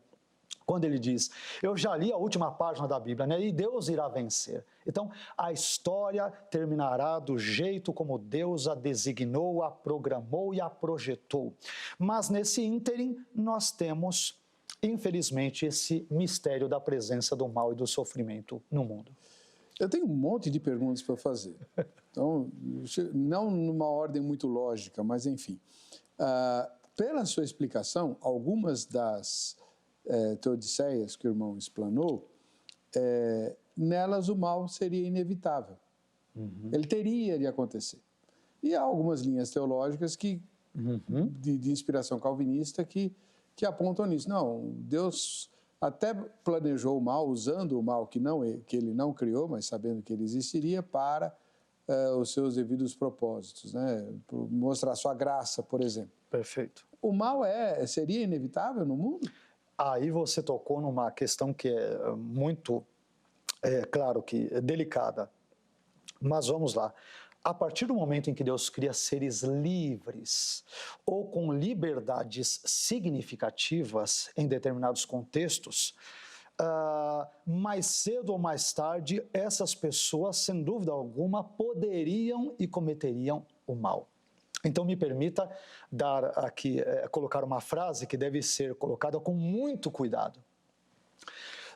[SPEAKER 2] quando ele diz, eu já li a última página da Bíblia, né? E Deus irá vencer. Então, a história terminará do jeito como Deus a designou, a programou e a projetou. Mas nesse ínterim, nós temos, infelizmente, esse mistério da presença do mal e do sofrimento no mundo.
[SPEAKER 1] Eu tenho um monte de perguntas para fazer. Então, não numa ordem muito lógica, mas enfim. Pela sua explicação, algumas das teodiceias que o irmão explanou, nelas o mal seria inevitável. Ele teria de acontecer. E há algumas linhas teológicas que, de inspiração calvinista que apontam nisso. Não, Deus até planejou o mal, usando o mal que ele não criou, mas sabendo que ele existiria, para os seus devidos propósitos, né? Mostrar sua graça, por exemplo.
[SPEAKER 2] Perfeito.
[SPEAKER 1] O mal seria inevitável no mundo?
[SPEAKER 2] Aí você tocou numa questão que é muito, claro que é delicada, mas vamos lá. A partir do momento em que Deus cria seres livres ou com liberdades significativas em determinados contextos, mais cedo ou mais tarde, essas pessoas, sem dúvida alguma, poderiam e cometeriam o mal. Então, me permita dar aqui, colocar uma frase que deve ser colocada com muito cuidado.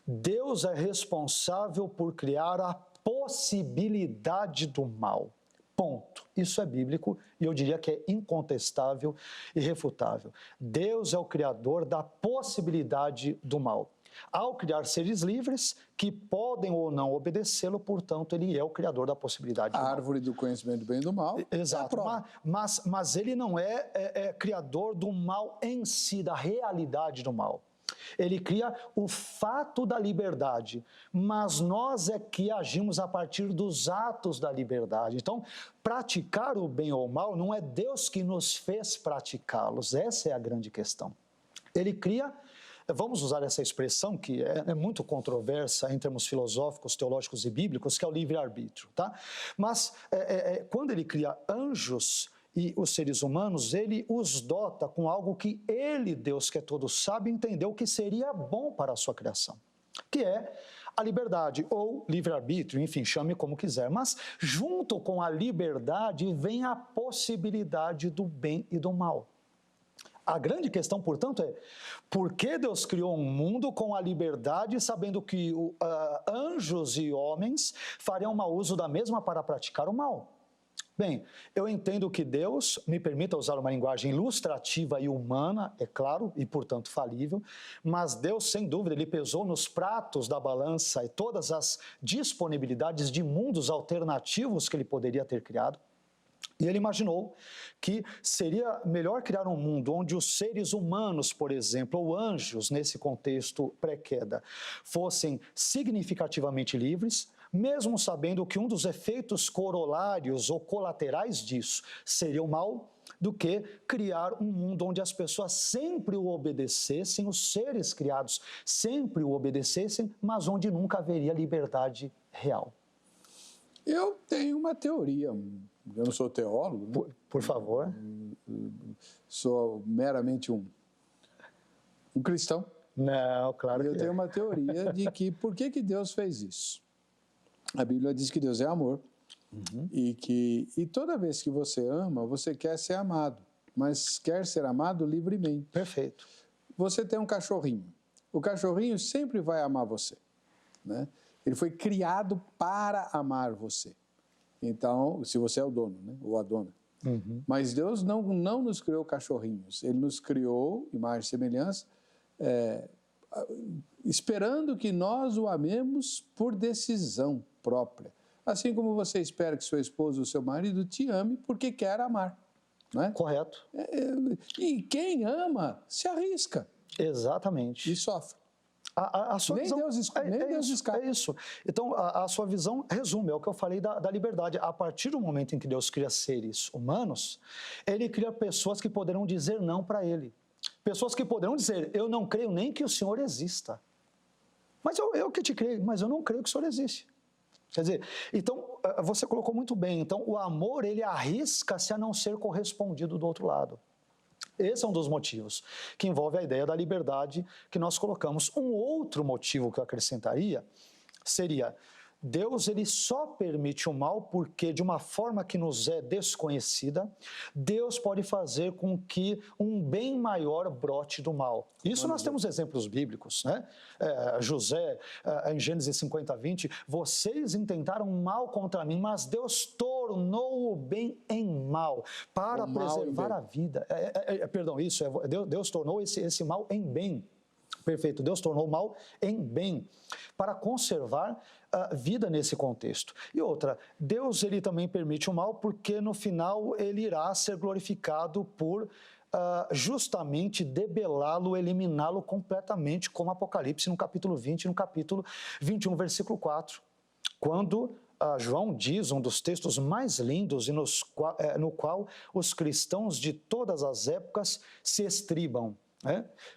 [SPEAKER 2] Deus é responsável por criar a possibilidade do mal. Ponto. Isso é bíblico e eu diria que é incontestável e irrefutável. Deus é o criador da possibilidade do mal. Ao criar seres livres que podem ou não obedecê-lo, portanto, ele é o criador da possibilidade do mal.
[SPEAKER 1] A árvore do conhecimento do bem e do mal.
[SPEAKER 2] Exato, mas ele não é criador do mal em si, da realidade do mal. Ele cria o fato da liberdade, mas nós é que agimos a partir dos atos da liberdade. Então, praticar o bem ou o mal não é Deus que nos fez praticá-los, essa é a grande questão. Ele cria, vamos usar essa expressão que é muito controversa em termos filosóficos, teológicos e bíblicos, que é o livre-arbítrio, tá? Mas quando ele cria anjos e os seres humanos, ele os dota com algo que ele, Deus que é todo sábio, entendeu que seria bom para a sua criação, que é a liberdade, ou livre-arbítrio, enfim, chame como quiser. Mas junto com a liberdade vem a possibilidade do bem e do mal. A grande questão, portanto, é por que Deus criou um mundo com a liberdade, sabendo que anjos e homens fariam mau uso da mesma para praticar o mal? Bem, eu entendo que Deus, me permita usar uma linguagem ilustrativa e humana, é claro, e portanto falível, mas Deus, sem dúvida, ele pesou nos pratos da balança e todas as disponibilidades de mundos alternativos que ele poderia ter criado. E ele imaginou que seria melhor criar um mundo onde os seres humanos, por exemplo, ou anjos, nesse contexto pré-queda, fossem significativamente livres, mesmo sabendo que um dos efeitos corolários ou colaterais disso seria o mal, do que criar um mundo onde as pessoas sempre o obedecessem, os seres criados sempre o obedecessem, mas onde nunca haveria liberdade real.
[SPEAKER 1] Eu tenho uma teoria. Eu não sou teólogo, né?
[SPEAKER 2] Por favor.
[SPEAKER 1] Sou meramente um cristão.
[SPEAKER 2] Não, claro que
[SPEAKER 1] eu tenho uma teoria de que por que Deus fez isso? A Bíblia diz que Deus é amor e toda vez que você ama, você quer ser amado, mas quer ser amado livremente.
[SPEAKER 2] Perfeito.
[SPEAKER 1] Você tem um cachorrinho. O cachorrinho sempre vai amar você, né? Ele foi criado para amar você. Então, se você é o dono, né? Ou a dona. Mas Deus não nos criou cachorrinhos. Ele nos criou, imagem e semelhança, esperando que nós o amemos por decisão própria. Assim como você espera que sua esposa ou seu marido te ame porque quer amar. Não é?
[SPEAKER 2] Correto.
[SPEAKER 1] E quem ama se arrisca.
[SPEAKER 2] Exatamente.
[SPEAKER 1] E sofre.
[SPEAKER 2] A sua
[SPEAKER 1] nem
[SPEAKER 2] visão,
[SPEAKER 1] Deus escapa.
[SPEAKER 2] É isso. Então, a sua visão resume, é o que eu falei da liberdade. A partir do momento em que Deus cria seres humanos, ele cria pessoas que poderão dizer não para ele. Pessoas que poderão dizer, eu não creio nem que o Senhor exista. Mas eu que te creio, mas eu não creio que o Senhor existe. Quer dizer, então, você colocou muito bem. Então, o amor, ele arrisca-se a não ser correspondido do outro lado. Esse é um dos motivos, que envolve a ideia da liberdade que nós colocamos. Um outro motivo que eu acrescentaria seria: Deus ele só permite o mal porque, de uma forma que nos é desconhecida, Deus pode fazer com que um bem maior brote do mal. Isso nós temos exemplos bíblicos, né? José, em Gênesis 50:20, vocês intentaram mal contra mim, mas Deus tornou o bem em mal para preservar a vida. Deus tornou esse mal em bem. Perfeito, Deus tornou o mal em bem, para conservar a vida nesse contexto. E outra, Deus ele também permite o mal porque no final ele irá ser glorificado por justamente debelá-lo, eliminá-lo completamente, como Apocalipse no capítulo 20 e no capítulo 21, versículo 4, quando João diz, um dos textos mais lindos e no qual os cristãos de todas as épocas se estribam.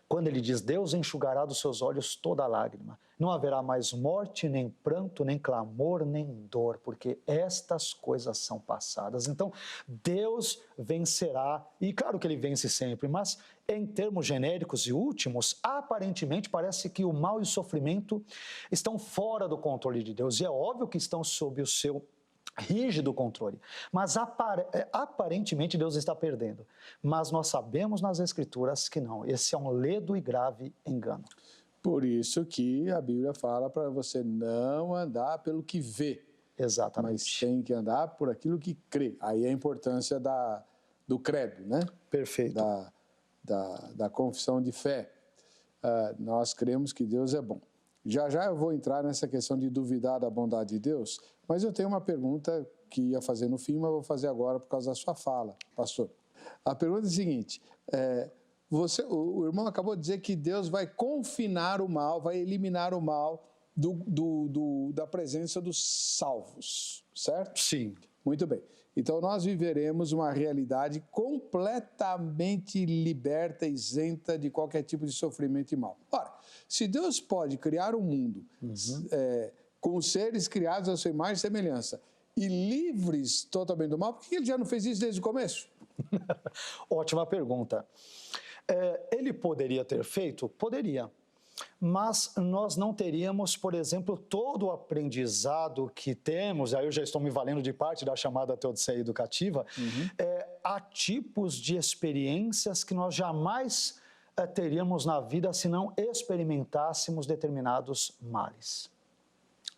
[SPEAKER 2] Quando ele diz: Deus enxugará dos seus olhos toda lágrima, não haverá mais morte, nem pranto, nem clamor, nem dor, porque estas coisas são passadas. Então, Deus vencerá, e claro que ele vence sempre, mas em termos genéricos e últimos, aparentemente parece que o mal e o sofrimento estão fora do controle de Deus, e é óbvio que estão sob o seu rígido controle, mas aparentemente Deus está perdendo, mas nós sabemos nas Escrituras que não, esse é um ledo e grave engano.
[SPEAKER 1] Por isso que a Bíblia fala para você não andar pelo que vê.
[SPEAKER 2] Exatamente.
[SPEAKER 1] Mas tem que andar por aquilo que crê. Aí a importância do credo, né?
[SPEAKER 2] Perfeito.
[SPEAKER 1] Da confissão de fé. Nós cremos que Deus é bom. Já eu vou entrar nessa questão de duvidar da bondade de Deus, mas eu tenho uma pergunta que ia fazer no fim, mas vou fazer agora por causa da sua fala, pastor. A pergunta é a seguinte: o irmão acabou de dizer que Deus vai confinar o mal, vai eliminar o mal da presença dos salvos, certo?
[SPEAKER 2] Sim.
[SPEAKER 1] Muito bem. Então nós viveremos uma realidade completamente liberta, isenta de qualquer tipo de sofrimento e mal. Ora, se Deus pode criar um mundo com seres criados à sua imagem e semelhança e livres totalmente do mal, por que ele já não fez isso desde o começo?
[SPEAKER 2] Ótima pergunta. Ele poderia ter feito? Poderia. Mas nós não teríamos, por exemplo, todo o aprendizado que temos, aí eu já estou me valendo de parte da chamada Teodiceia Educativa, há tipos de experiências que nós jamais teríamos na vida se não experimentássemos determinados males.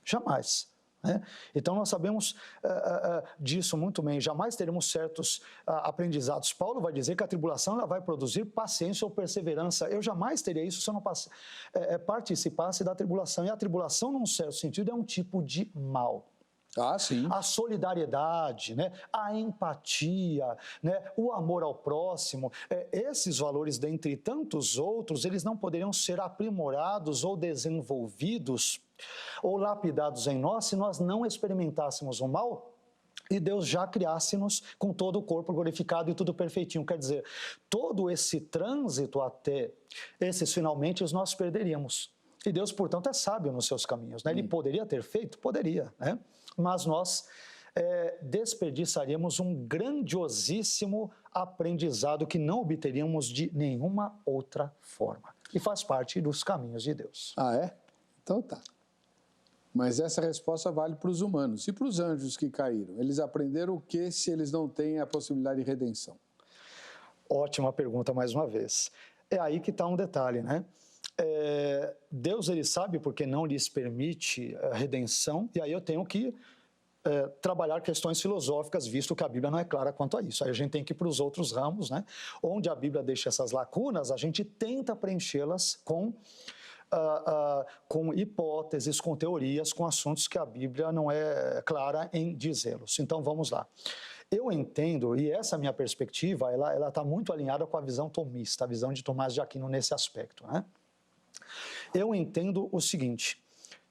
[SPEAKER 2] Jamais. Então nós sabemos disso muito bem, jamais teremos certos aprendizados. Paulo vai dizer que a tribulação ela vai produzir paciência ou perseverança. Eu jamais teria isso se eu não participasse da tribulação, e a tribulação num certo sentido é um tipo de mal.
[SPEAKER 1] Sim.
[SPEAKER 2] A solidariedade, a empatia, o amor ao próximo, esses valores, dentre tantos outros, eles não poderiam ser aprimorados ou desenvolvidos ou lapidados em nós se nós não experimentássemos o mal e Deus já criasse-nos com todo o corpo glorificado e tudo perfeitinho. Quer dizer, todo esse trânsito até esses finalmente nós perderíamos. E Deus, portanto, é sábio nos seus caminhos. Ele poderia ter feito? Poderia, mas nós desperdiçaríamos um grandiosíssimo aprendizado que não obteríamos de nenhuma outra forma. E faz parte dos caminhos de Deus.
[SPEAKER 1] Então tá. Mas essa resposta vale para os humanos. E para os anjos que caíram? Eles aprenderam o que se eles não têm a possibilidade de redenção?
[SPEAKER 2] Ótima pergunta mais uma vez. É aí que está um detalhe, Deus ele sabe porque não lhes permite a redenção, e aí eu tenho que trabalhar questões filosóficas, visto que a Bíblia não é clara quanto a isso. Aí a gente tem que ir para os outros ramos, onde a Bíblia deixa essas lacunas, a gente tenta preenchê-las com hipóteses, com teorias, com assuntos que a Bíblia não é clara em dizê-los. Então vamos lá. Eu entendo, e essa minha perspectiva, ela está muito alinhada com a visão tomista, a visão de Tomás de Aquino nesse aspecto. Eu entendo o seguinte,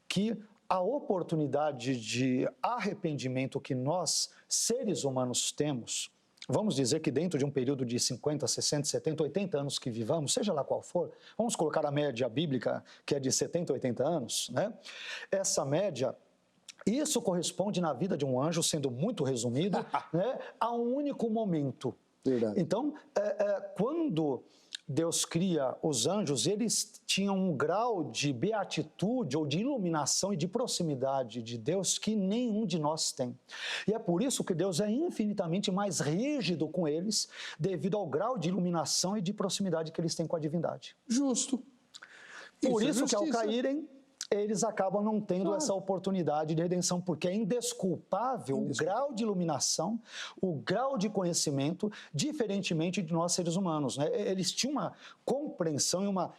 [SPEAKER 2] que a oportunidade de arrependimento que nós, seres humanos, temos, vamos dizer que dentro de um período de 50, 60, 70, 80 anos que vivamos, seja lá qual for, vamos colocar a média bíblica, que é de 70, 80 anos, Essa média, isso corresponde na vida de um anjo, sendo muito resumido, a um único momento.
[SPEAKER 1] Verdade.
[SPEAKER 2] Então, quando Deus cria os anjos, eles tinham um grau de beatitude ou de iluminação e de proximidade de Deus que nenhum de nós tem. E é por isso que Deus é infinitamente mais rígido com eles, devido ao grau de iluminação e de proximidade que eles têm com a divindade.
[SPEAKER 1] Justo.
[SPEAKER 2] Por
[SPEAKER 1] é
[SPEAKER 2] isso que ao
[SPEAKER 1] justiça.
[SPEAKER 2] caírem, eles acabam não tendo essa oportunidade de redenção, porque é indesculpável o grau de iluminação, o grau de conhecimento, diferentemente de nós seres humanos, né? Eles tinham uma compreensão e uma,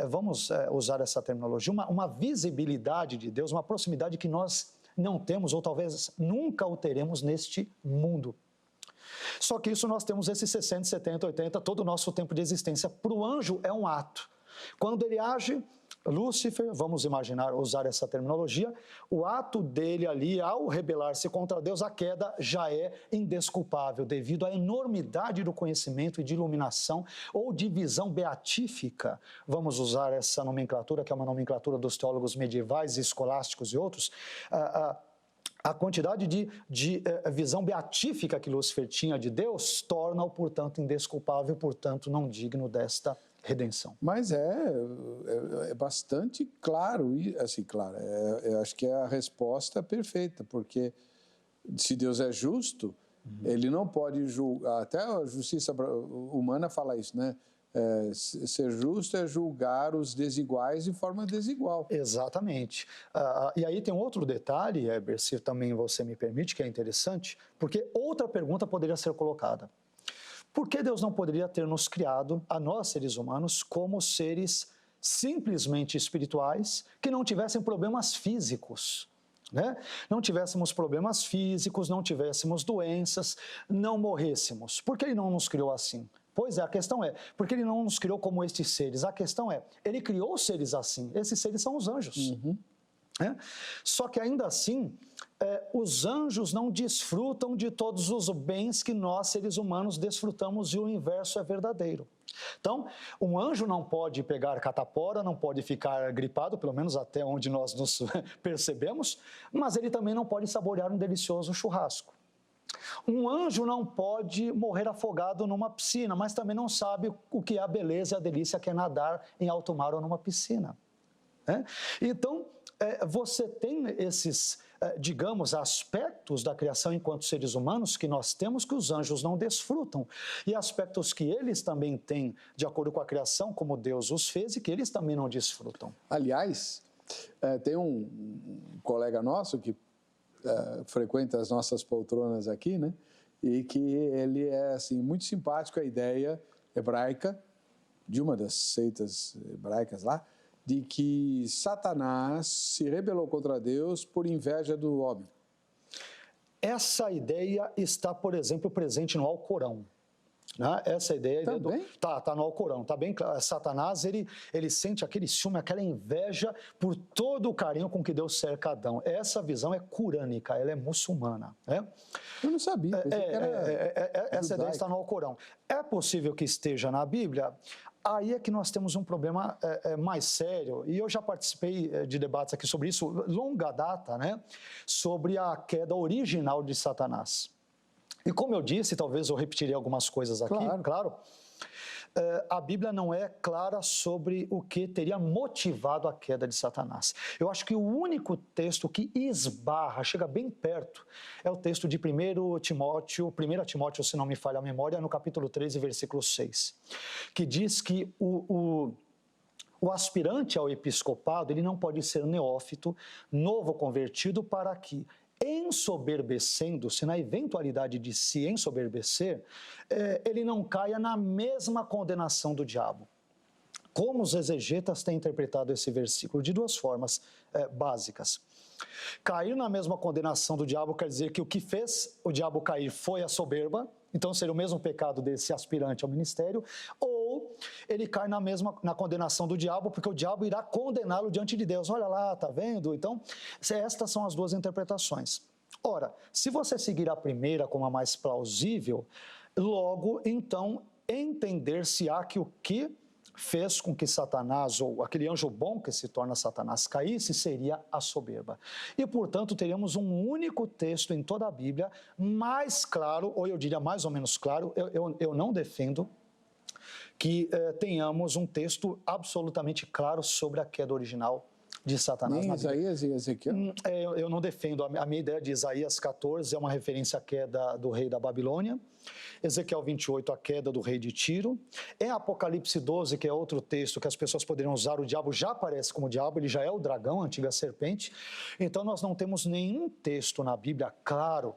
[SPEAKER 2] vamos usar essa terminologia, uma visibilidade de Deus, uma proximidade que nós não temos, ou talvez nunca o teremos neste mundo. Só que isso nós temos esses 60, 70, 80, todo o nosso tempo de existência. Para o anjo é um ato. Quando ele age, Lúcifer, vamos imaginar, usar essa terminologia, o ato dele ali, ao rebelar-se contra Deus, a queda já é indesculpável, devido à enormidade do conhecimento e de iluminação ou de visão beatífica. Vamos usar essa nomenclatura, que é uma nomenclatura dos teólogos medievais, escolásticos e outros. A quantidade de visão beatífica que Lúcifer tinha de Deus torna-o, portanto, indesculpável, portanto, não digno desta redenção.
[SPEAKER 1] Mas é bastante claro, e assim, claro, eu acho que é a resposta perfeita, porque se Deus é justo, ele não pode julgar, até a justiça humana fala isso, né? Ser justo é julgar os desiguais de forma desigual.
[SPEAKER 2] Exatamente. E aí tem um outro detalhe, Heber, se também você me permite, que é interessante, porque outra pergunta poderia ser colocada. Por que Deus não poderia ter nos criado, a nós seres humanos, como seres simplesmente espirituais, que não tivessem problemas físicos? Né? Não tivéssemos problemas físicos, não tivéssemos doenças, não morrêssemos. Por que Ele não nos criou assim? Pois é, a questão é, por que Ele não nos criou como estes seres? A questão é, Ele criou seres assim, esses seres são os anjos. Só que ainda assim, os anjos não desfrutam de todos os bens que nós, seres humanos, desfrutamos, e o inverso é verdadeiro. Então, um anjo não pode pegar catapora, não pode ficar gripado, pelo menos até onde nós nos percebemos, mas ele também não pode saborear um delicioso churrasco. Um anjo não pode morrer afogado numa piscina, mas também não sabe o que é a beleza e a delícia que é nadar em alto mar ou numa piscina. Então, você tem esses, digamos, aspectos da criação enquanto seres humanos que nós temos que os anjos não desfrutam, e aspectos que eles também têm de acordo com a criação, como Deus os fez, e que eles também não desfrutam.
[SPEAKER 1] Aliás, tem um colega nosso que frequenta as nossas poltronas aqui, né? E que ele é assim, muito simpático à ideia hebraica, de uma das seitas hebraicas lá, de que Satanás se rebelou contra Deus por inveja do homem.
[SPEAKER 2] Essa ideia está, por exemplo, presente no Alcorão. Né? Essa ideia
[SPEAKER 1] também?
[SPEAKER 2] Tá no Alcorão, tá bem claro. Satanás, ele sente aquele ciúme, aquela inveja por todo o carinho com que Deus cerca Adão. Essa visão é corânica, ela é muçulmana. Né?
[SPEAKER 1] Eu não sabia.
[SPEAKER 2] Essa ideia está no Alcorão. É possível que esteja na Bíblia? Aí é que nós temos um problema mais sério, e eu já participei de debates aqui sobre isso, longa data, né? Sobre a queda original de Satanás. E como eu disse, talvez eu repetirei algumas coisas aqui, claro, a Bíblia não é clara sobre o que teria motivado a queda de Satanás. Eu acho que o único texto que esbarra, chega bem perto, é o texto de 1 Timóteo, se não me falha a memória, no capítulo 3, versículo 6, que diz que o aspirante ao episcopado, ele não pode ser neófito, novo convertido, para que, ensoberbecendo-se, na eventualidade de se ensoberbecer, ele não caia na mesma condenação do diabo. Como os exegetas têm interpretado esse versículo? De duas formas básicas. Cair na mesma condenação do diabo quer dizer que o que fez o diabo cair foi a soberba, então seria o mesmo pecado desse aspirante ao ministério, ou ele cai na condenação do diabo, porque o diabo irá condená-lo diante de Deus. Olha lá, tá vendo? Então, estas são as duas interpretações. Ora, se você seguir a primeira como a mais plausível, logo, então, entender-se-á que o que fez com que Satanás, ou aquele anjo bom que se torna Satanás, caísse, seria a soberba. E, portanto, teríamos um único texto em toda a Bíblia, mais claro, ou eu diria mais ou menos claro, eu não defendo que tenhamos um texto absolutamente claro sobre a queda original de Satanás.
[SPEAKER 1] Nem Isaías e Ezequiel?
[SPEAKER 2] Eu não defendo. A minha ideia de Isaías 14 é uma referência à queda do rei da Babilônia. Ezequiel 28, a queda do rei de Tiro. Em Apocalipse 12, que é outro texto que as pessoas poderiam usar, o diabo já aparece como diabo, ele já é o dragão, a antiga serpente. Então nós não temos nenhum texto na Bíblia claro,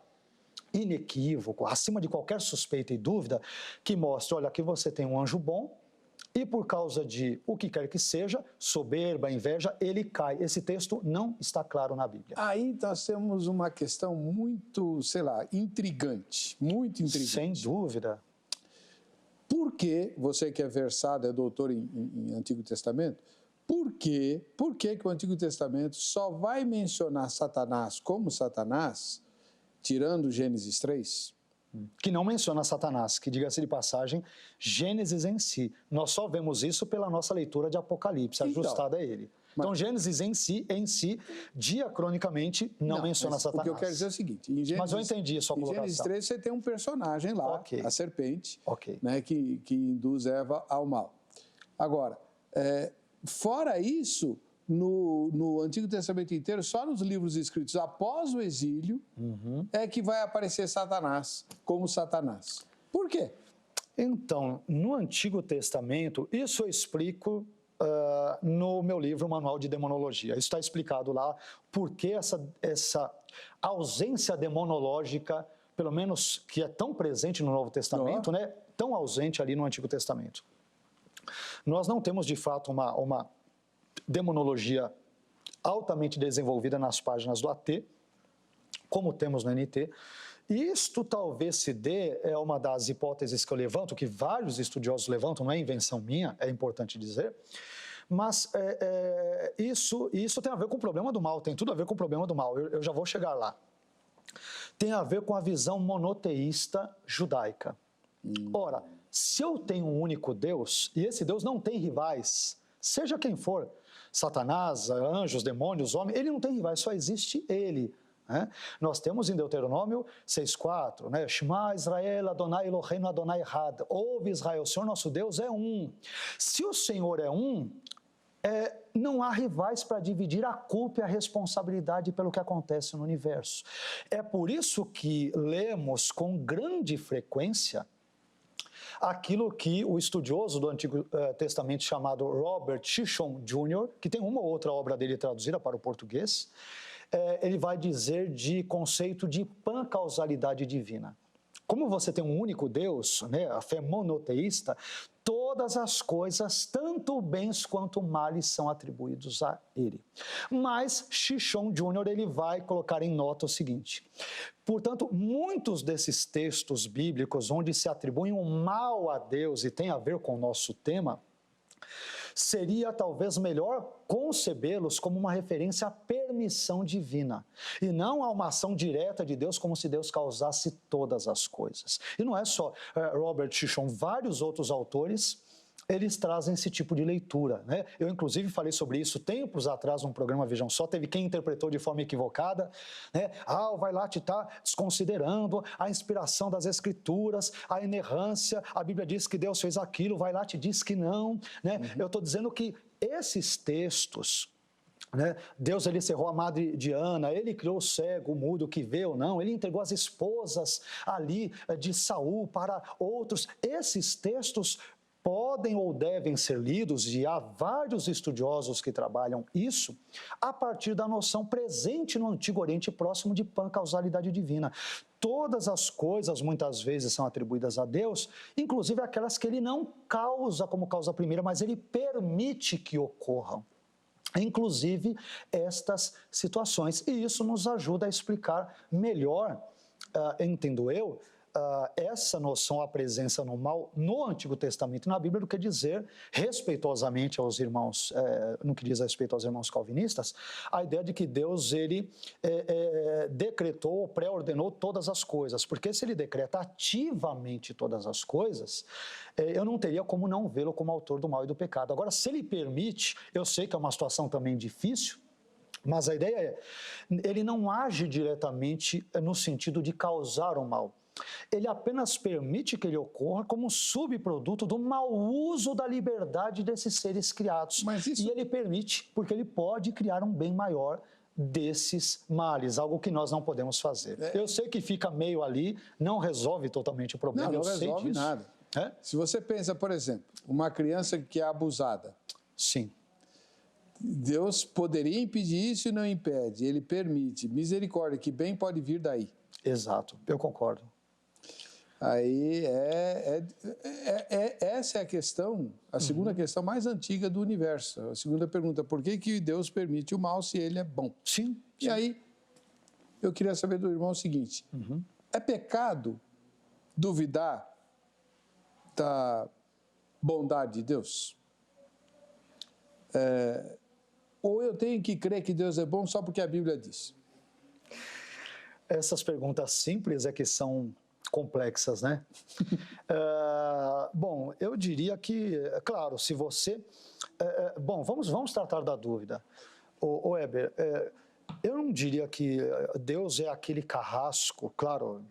[SPEAKER 2] inequívoco, acima de qualquer suspeita e dúvida, que mostre, olha, aqui você tem um anjo bom, e por causa de o que quer que seja, soberba, inveja, ele cai. Esse texto não está claro na Bíblia.
[SPEAKER 1] Aí nós temos uma questão muito, sei lá, intrigante, muito intrigante.
[SPEAKER 2] Sem dúvida.
[SPEAKER 1] Por que, você que é versado, é doutor em Antigo Testamento, por que o Antigo Testamento só vai mencionar Satanás como Satanás, tirando Gênesis 3?
[SPEAKER 2] Que não menciona Satanás, que, diga-se de passagem, Gênesis em si. Nós só vemos isso pela nossa leitura de Apocalipse, ajustada a ele. Então, Gênesis em si, diacronicamente, não menciona Satanás.
[SPEAKER 1] O que eu quero dizer é o seguinte...
[SPEAKER 2] Mas eu entendi a sua colocação.
[SPEAKER 1] Em Gênesis 3, você tem um personagem lá, a serpente,
[SPEAKER 2] Ok.
[SPEAKER 1] né, que induz Eva ao mal. Agora, fora isso... No Antigo Testamento inteiro, só nos livros escritos após o exílio, é que vai aparecer Satanás como Satanás. Por quê?
[SPEAKER 2] Então, no Antigo Testamento, isso eu explico no meu livro Manual de Demonologia. Isso está explicado lá, por que essa ausência demonológica, pelo menos que é tão presente no Novo Testamento, né, tão ausente ali no Antigo Testamento. Nós não temos, de fato, uma demonologia altamente desenvolvida nas páginas do AT, como temos no NT. Isto talvez se dê, é uma das hipóteses que eu levanto, que vários estudiosos levantam, não é invenção minha, é importante dizer, mas isso tem a ver com o problema do mal, tem tudo a ver com o problema do mal, eu já vou chegar lá. Tem a ver com a visão monoteísta judaica. Ora, se eu tenho um único Deus, e esse Deus não tem rivais, seja quem for, Satanás, anjos, demônios, homens, ele não tem rivais, só existe ele. Né? Nós temos em Deuteronômio 6,4, né? Shema Israel, Adonai Eloheinu, Adonai Had. Ouve Israel, o Senhor nosso Deus é um. Se o Senhor é um, não há rivais para dividir a culpa e a responsabilidade pelo que acontece no universo. É por isso que lemos com grande frequência aquilo que o estudioso do Antigo Testamento chamado Robert Shishon Jr., que tem uma ou outra obra dele traduzida para o português, ele vai dizer de conceito de pancausalidade divina. Como você tem um único Deus, né, a fé monoteísta, todas as coisas, tanto bens quanto males, são atribuídos a ele. Mas Shishon Jr. ele vai colocar em nota o seguinte: portanto, muitos desses textos bíblicos onde se atribuem um mal a Deus e tem a ver com o nosso tema, seria talvez melhor concebê-los como uma referência à permissão divina, e não a uma ação direta de Deus, como se Deus causasse todas as coisas. E não é só Robert Shishon, vários outros autores, eles trazem esse tipo de leitura, né? Eu, inclusive, falei sobre isso tempos atrás num programa Vejam Só, teve quem interpretou de forma equivocada, né? O Vailate está desconsiderando a inspiração das Escrituras, a inerrância, a Bíblia diz que Deus fez aquilo, o Vailate diz que não, né? Eu estou dizendo que esses textos, né? Deus ele cerrou a madre de Ana, ele criou o cego, o mudo que vê ou não, ele entregou as esposas ali de Saul para outros. Esses textos podem ou devem ser lidos, e há vários estudiosos que trabalham isso, a partir da noção presente no Antigo Oriente Próximo de pancausalidade divina. Todas as coisas, muitas vezes, são atribuídas a Deus, inclusive aquelas que ele não causa como causa primeira, mas ele permite que ocorram. Inclusive estas situações. E isso nos ajuda a explicar melhor, entendo eu, essa noção, a presença no mal, no Antigo Testamento e na Bíblia, não quer dizer respeitosamente aos irmãos, no que diz respeito aos irmãos calvinistas, a ideia de que Deus, ele decretou ou pré-ordenou todas as coisas, porque se ele decreta ativamente todas as coisas, eu não teria como não vê-lo como autor do mal e do pecado. Agora, se ele permite, eu sei que é uma situação também difícil, mas a ideia é, ele não age diretamente no sentido de causar o mal. Ele apenas permite que ele ocorra como subproduto do mau uso da liberdade desses seres criados. E ele permite porque ele pode criar um bem maior desses males, algo que nós não podemos fazer. Eu sei que fica meio ali, não resolve totalmente o problema,
[SPEAKER 1] não resolve nada. Se você pensa, por exemplo, uma criança que é abusada.
[SPEAKER 2] Sim.
[SPEAKER 1] Deus poderia impedir isso e não impede, ele permite. Misericórdia, que bem pode vir daí.
[SPEAKER 2] Exato, eu concordo.
[SPEAKER 1] Aí essa é a questão, a segunda questão mais antiga do universo. A segunda pergunta, por que Deus permite o mal se ele é bom?
[SPEAKER 2] Sim.
[SPEAKER 1] E aí, eu queria saber do irmão o seguinte, é pecado duvidar da bondade de Deus? Ou eu tenho que crer que Deus é bom só porque a Bíblia diz?
[SPEAKER 2] Essas perguntas simples é que são complexas, né? Bom, eu diria que, claro, se você... bom, vamos tratar da dúvida. Ô Heber, eu não diria que Deus é aquele carrasco, claro,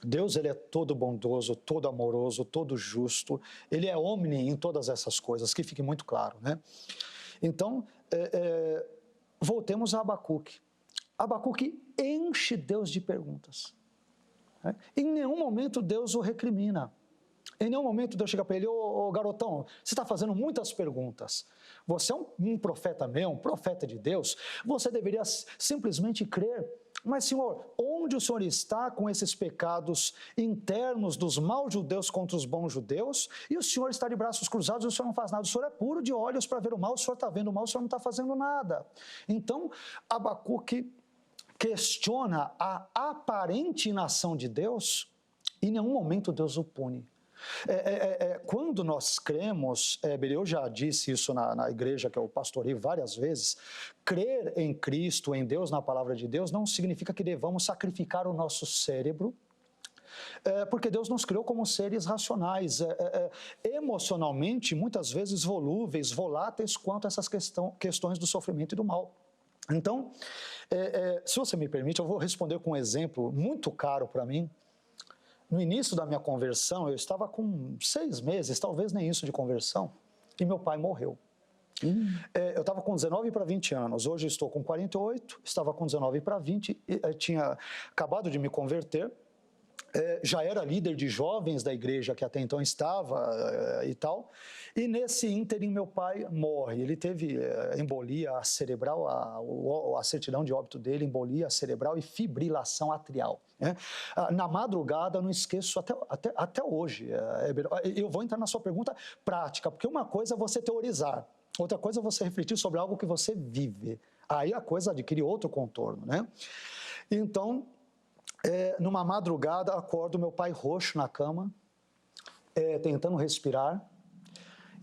[SPEAKER 2] Deus ele é todo bondoso, todo amoroso, todo justo, ele é omni em todas essas coisas, que fique muito claro, né? Então, voltemos a Abacuque. Abacuque enche Deus de perguntas. Em nenhum momento Deus o recrimina. Em nenhum momento Deus chega para ele, ô garotão, você está fazendo muitas perguntas. Você é um profeta meu, um profeta de Deus, você deveria simplesmente crer. Mas, Senhor, onde o Senhor está com esses pecados internos dos maus judeus contra os bons judeus? E o Senhor está de braços cruzados e o Senhor não faz nada. O Senhor é puro de olhos para ver o mal, o Senhor está vendo o mal, o Senhor não está fazendo nada. Então, Abacuque questiona a aparente inação de Deus e em nenhum momento Deus o pune. Quando nós cremos, eu já disse isso na igreja que eu pastorei várias vezes, crer em Cristo, em Deus, na palavra de Deus, não significa que devamos sacrificar o nosso cérebro, porque Deus nos criou como seres racionais, emocionalmente, muitas vezes volúveis, voláteis quanto a essas questões do sofrimento e do mal. Então, se você me permite, eu vou responder com um exemplo muito caro para mim. No início da minha conversão, eu estava com 6 meses, talvez nem isso de conversão, e meu pai morreu. Eu estava com 19 para 20 anos, hoje estou com 48, estava com 19 para 20, tinha acabado de me converter, já era líder de jovens da igreja que até então estava e tal, e nesse ínterim meu pai morre. Ele teve embolia cerebral, a certidão de óbito dele, embolia cerebral e fibrilação atrial. Na madrugada, não esqueço até hoje, eu vou entrar na sua pergunta prática, porque uma coisa é você teorizar, outra coisa é você refletir sobre algo que você vive. Aí a coisa adquire outro contorno, né? Então, numa madrugada, acordo meu pai roxo na cama, tentando respirar,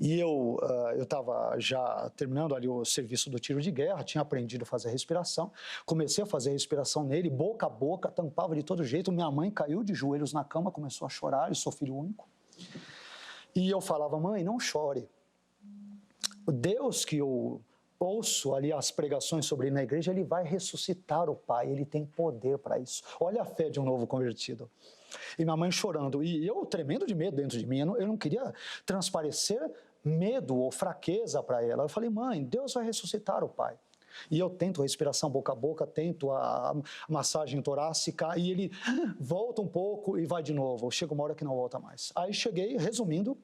[SPEAKER 2] e eu estava já terminando ali o serviço do tiro de guerra, tinha aprendido a fazer respiração, comecei a fazer respiração nele, boca a boca, tampava de todo jeito, minha mãe caiu de joelhos na cama, começou a chorar, eu sou filho único, e eu falava, mãe, não chore, o Deus que eu ouço ali as pregações sobre ele na igreja, ele vai ressuscitar o pai, ele tem poder para isso. Olha a fé de um novo convertido. E minha mãe chorando, e eu tremendo de medo dentro de mim, eu não queria transparecer medo ou fraqueza para ela. Eu falei, mãe, Deus vai ressuscitar o pai. E eu tento respiração boca a boca, tento a massagem torácica, e ele volta um pouco e vai de novo. Chega uma hora que não volta mais. Aí cheguei, resumindo,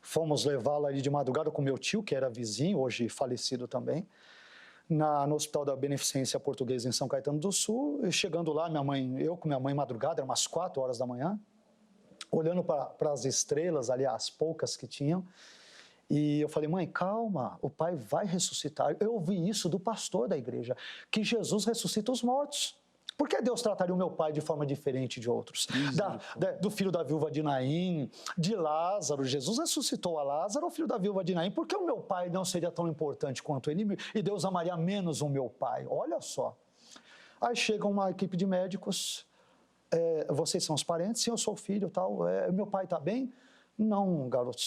[SPEAKER 2] fomos levá-lo ali de madrugada com meu tio, que era vizinho, hoje falecido também, no Hospital da Beneficência Portuguesa em São Caetano do Sul. E chegando lá, eu com minha mãe madrugada, eram umas 4 horas da manhã, olhando para as estrelas ali, as poucas que tinham, e eu falei, mãe, calma, o pai vai ressuscitar. Eu ouvi isso do pastor da igreja, que Jesus ressuscita os mortos. Por que Deus trataria o meu pai de forma diferente de outros? Do filho da viúva de Naim, de Lázaro. Jesus ressuscitou a Lázaro, o filho da viúva de Naim. Por que o meu pai não seria tão importante quanto ele e Deus amaria menos o meu pai? Olha só. Aí chega uma equipe de médicos, vocês são os parentes? Sim, eu sou o filho, tal. Meu pai está bem? Não, garoto,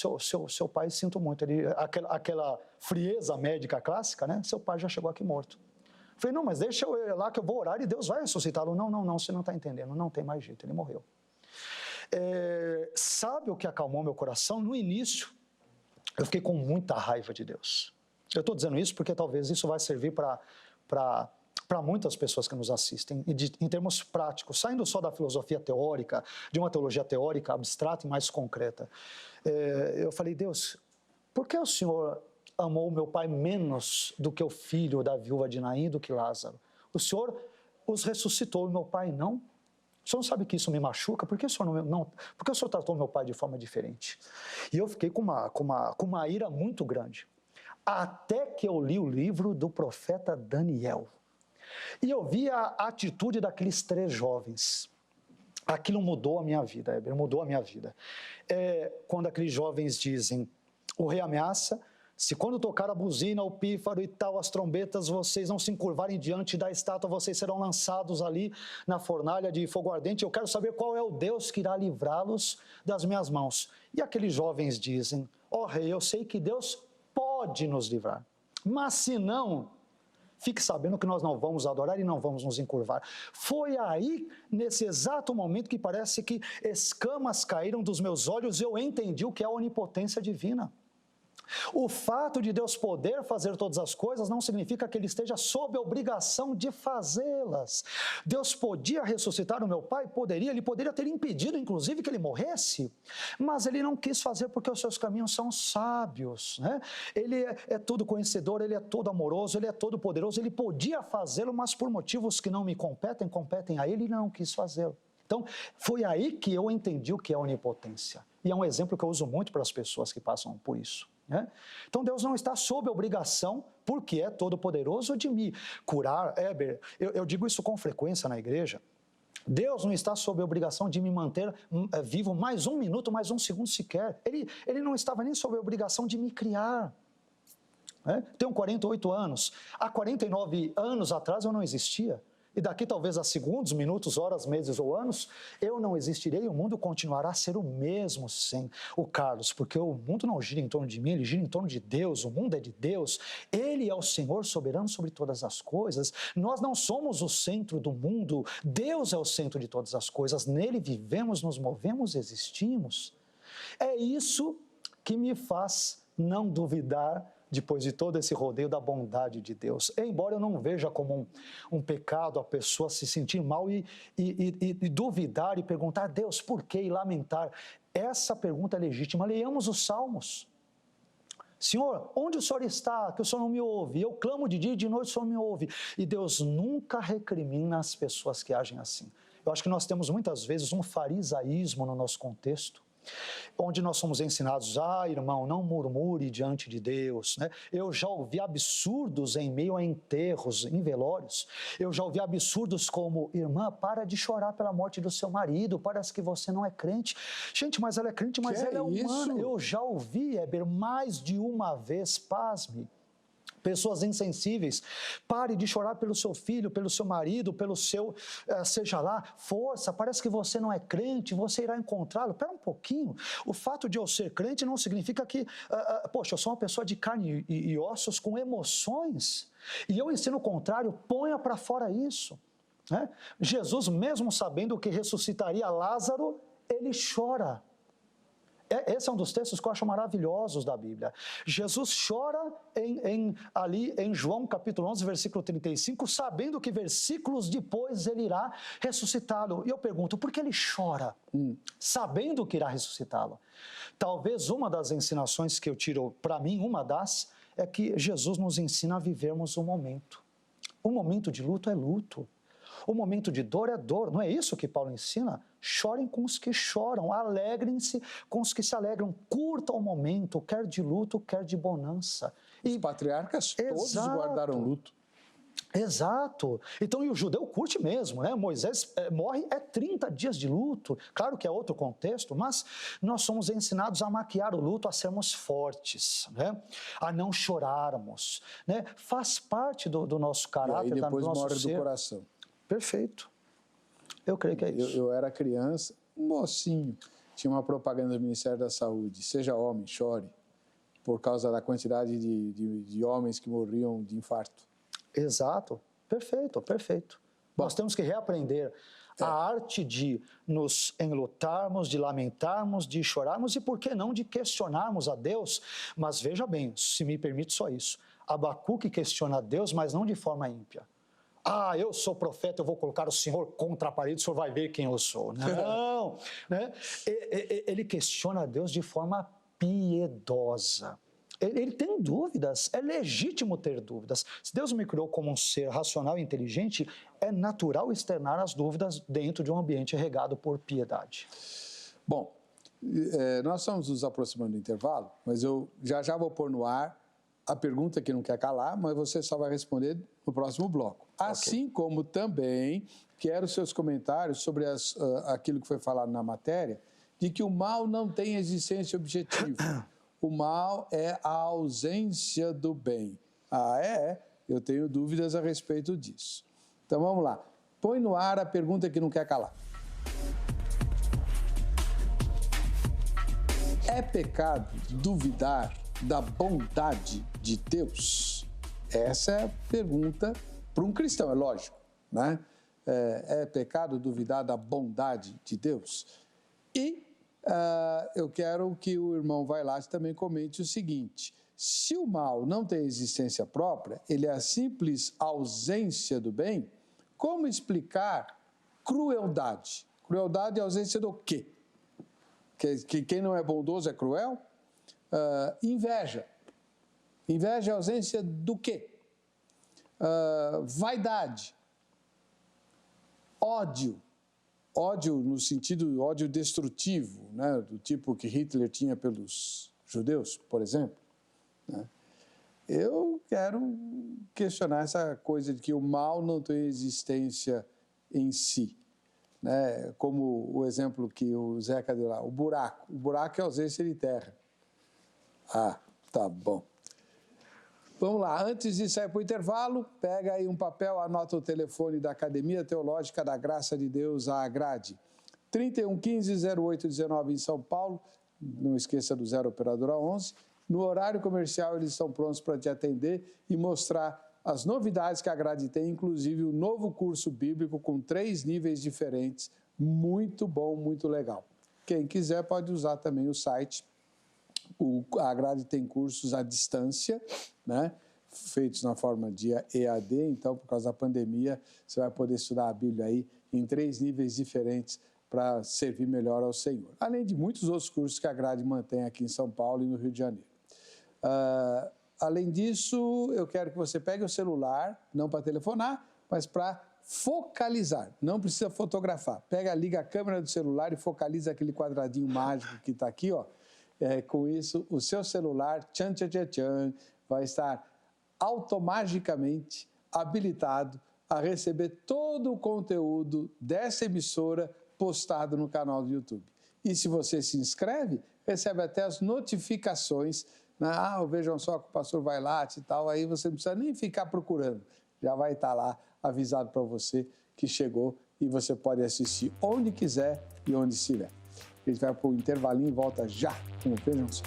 [SPEAKER 2] seu pai, sinto muito. Aquela frieza médica clássica, né? Seu pai já chegou aqui morto. Falei, não, mas deixa eu ir lá que eu vou orar e Deus vai ressuscitá-lo. Não, você não está entendendo, não tem mais jeito, ele morreu. Sabe o que acalmou meu coração? No início, eu fiquei com muita raiva de Deus. Eu estou dizendo isso porque talvez isso vai servir para muitas pessoas que nos assistem, em termos práticos, saindo só da filosofia teórica, de uma teologia teórica, abstrata e mais concreta. Eu falei, Deus, por que o Senhor amou meu pai menos do que o filho da viúva de Naim, do que Lázaro? O Senhor os ressuscitou e meu pai não? O Senhor não sabe que isso me machuca? Por que o Senhor tratou meu pai de forma diferente? E eu fiquei com uma ira muito grande. Até que eu li o livro do profeta Daniel. E eu vi a atitude daqueles 3 jovens. Aquilo mudou a minha vida, Heber, mudou a minha vida. Quando aqueles jovens dizem, o rei ameaça, se quando tocar a buzina, o pífaro e tal, as trombetas, vocês não se encurvarem diante da estátua, vocês serão lançados ali na fornalha de fogo ardente. Eu quero saber qual é o Deus que irá livrá-los das minhas mãos. E aqueles jovens dizem, ó rei, eu sei que Deus pode nos livrar, mas se não, fique sabendo que nós não vamos adorar e não vamos nos encurvar. Foi aí, nesse exato momento, que parece que escamas caíram dos meus olhos e eu entendi o que é a onipotência divina. O fato de Deus poder fazer todas as coisas não significa que Ele esteja sob a obrigação de fazê-las. Deus podia ressuscitar o meu pai? Poderia. Ele poderia ter impedido, inclusive, que ele morresse, mas Ele não quis fazer porque os seus caminhos são sábios, né? Ele é todo conhecedor, Ele é todo amoroso, Ele é todo poderoso. Ele podia fazê-lo, mas por motivos que não me competem a Ele, Ele não quis fazê-lo. Então, foi aí que eu entendi o que é onipotência. E é um exemplo que eu uso muito para as pessoas que passam por isso. Então Deus não está sob a obrigação, porque é todo poderoso, de me curar. Heber, eu digo isso com frequência na igreja. Deus não está sob a obrigação de me manter vivo mais 1 minuto, mais 1 segundo sequer. Ele não estava nem sob a obrigação de me criar. Tenho 48 anos. Há 49 anos atrás eu não existia. E daqui talvez a segundos, minutos, horas, meses ou anos, eu não existirei e o mundo continuará a ser o mesmo sem o Carlos, porque o mundo não gira em torno de mim, ele gira em torno de Deus, o mundo é de Deus, Ele é o Senhor soberano sobre todas as coisas, nós não somos o centro do mundo, Deus é o centro de todas as coisas, nele vivemos, nos movemos, existimos. É isso que me faz não duvidar depois de todo esse rodeio da bondade de Deus. Embora eu não veja como um pecado a pessoa se sentir mal e duvidar e perguntar, Deus, por quê? E lamentar. Essa pergunta é legítima. Leiamos os Salmos. Senhor, onde o Senhor está? Que o Senhor não me ouve. Eu clamo de dia e de noite, o Senhor me ouve. E Deus nunca recrimina as pessoas que agem assim. Eu acho que nós temos muitas vezes um farisaísmo no nosso contexto, onde nós somos ensinados, irmão, não murmure diante de Deus, né? Eu já ouvi absurdos em meio a enterros, em velórios. Eu já ouvi absurdos como, irmã, para de chorar pela morte do seu marido, parece que você não é crente. Gente, mas ela é crente, mas ela é humana. Eu já ouvi, Heber, mais de uma vez, pasme, pessoas insensíveis, pare de chorar pelo seu filho, pelo seu marido, pelo seu, seja lá, força, parece que você não é crente, você irá encontrá-lo. Espera um pouquinho, o fato de eu ser crente não significa que, poxa, eu sou uma pessoa de carne e ossos com emoções, e eu ensino o contrário, ponha para fora isso. Né? Jesus, mesmo sabendo que ressuscitaria Lázaro, ele chora. Esse é um dos textos que eu acho maravilhosos da Bíblia. Jesus chora ali em João capítulo 11, versículo 35, sabendo que versículos depois ele irá ressuscitá-lo. E eu pergunto, por que ele chora? Sabendo que irá ressuscitá-lo. Talvez uma das ensinações que eu tiro para mim, é que Jesus nos ensina a vivermos o momento. O momento de luto é luto. O momento de dor é dor, não é isso que Paulo ensina? Chorem com os que choram, alegrem-se com os que se alegram, curtam o momento, quer de luto, quer de bonança.
[SPEAKER 1] Os patriarcas todos guardaram luto.
[SPEAKER 2] Exato. Então, e o judeu curte mesmo, né? Moisés morre, 30 dias de luto. Claro que é outro contexto, mas nós somos ensinados a maquiar o luto, a sermos fortes, né? A não chorarmos, né? Faz parte do nosso caráter,
[SPEAKER 1] e aí depois
[SPEAKER 2] do nosso
[SPEAKER 1] morre
[SPEAKER 2] ser.
[SPEAKER 1] do coração.
[SPEAKER 2] Perfeito. Eu creio que é isso.
[SPEAKER 1] Eu era criança, um mocinho, tinha uma propaganda do Ministério da Saúde, seja homem, chore, por causa da quantidade de homens que morriam de infarto.
[SPEAKER 2] Exato. Perfeito, perfeito. Bom, nós temos que reaprender a arte de nos enlutarmos, de lamentarmos, de chorarmos e, por que não, de questionarmos a Deus. Mas veja bem, se me permite só isso, Abacuque questiona a Deus, mas não de forma ímpia. Eu sou profeta, eu vou colocar o Senhor contra a parede, o Senhor vai ver quem eu sou. Não, né? Ele questiona a Deus de forma piedosa. Ele tem dúvidas, é legítimo ter dúvidas. Se Deus me criou como um ser racional e inteligente, é natural externar as dúvidas dentro de um ambiente regado por piedade.
[SPEAKER 1] Bom, nós estamos nos aproximando do intervalo, mas eu já vou pôr no ar a pergunta que não quer calar, mas você só vai responder no próximo bloco. Assim como também quero seus comentários sobre aquilo que foi falado na matéria, de que o mal não tem existência objetiva. O mal é a ausência do bem. Eu tenho dúvidas a respeito disso. Então vamos lá. Põe no ar a pergunta que não quer calar. É pecado duvidar da bondade de Deus? Essa é a pergunta para um cristão, é lógico, né? É pecado duvidar da bondade de Deus? E eu quero que o irmão Vailate também comente o seguinte: se o mal não tem existência própria, ele é a simples ausência do bem, como explicar crueldade? Crueldade é ausência do quê? Que quem não é bondoso é cruel? Inveja. Inveja é ausência do quê? Vaidade. Ódio. Ódio no sentido ódio destrutivo, né? Do tipo que Hitler tinha pelos judeus, por exemplo. Né? Eu quero questionar essa coisa de que o mal não tem existência em si. Né? Como o exemplo que o Zeca deu lá, o buraco. O buraco é ausência de terra. Tá bom. Vamos lá, antes de sair para o intervalo, pega aí um papel, anota o telefone da Academia Teológica da Graça de Deus, a Agrade. 3115-0819 em São Paulo, não esqueça do 0 operadora 11. No horário comercial eles estão prontos para te atender e mostrar as novidades que a Agrade tem, inclusive o novo curso bíblico com 3 níveis diferentes, muito bom, muito legal. Quem quiser pode usar também o site. A Agrade tem cursos à distância, né? Feitos na forma de EAD, então, por causa da pandemia, você vai poder estudar a Bíblia aí em 3 níveis diferentes para servir melhor ao Senhor. Além de muitos outros cursos que a Agrade mantém aqui em São Paulo e no Rio de Janeiro. Além disso, eu quero que você pegue o celular, não para telefonar, mas para focalizar. Não precisa fotografar. Liga a câmera do celular e focaliza aquele quadradinho mágico que está aqui, ó. Com isso, o seu celular, vai estar automaticamente habilitado a receber todo o conteúdo dessa emissora postado no canal do YouTube. E se você se inscreve, recebe até as notificações, né? Vejam só que o pastor Vailate e tal, aí você não precisa nem ficar procurando. Já vai estar lá avisado para você que chegou e você pode assistir onde quiser e onde estiver. A gente vai para o intervalinho e volta já com o Vejam Só.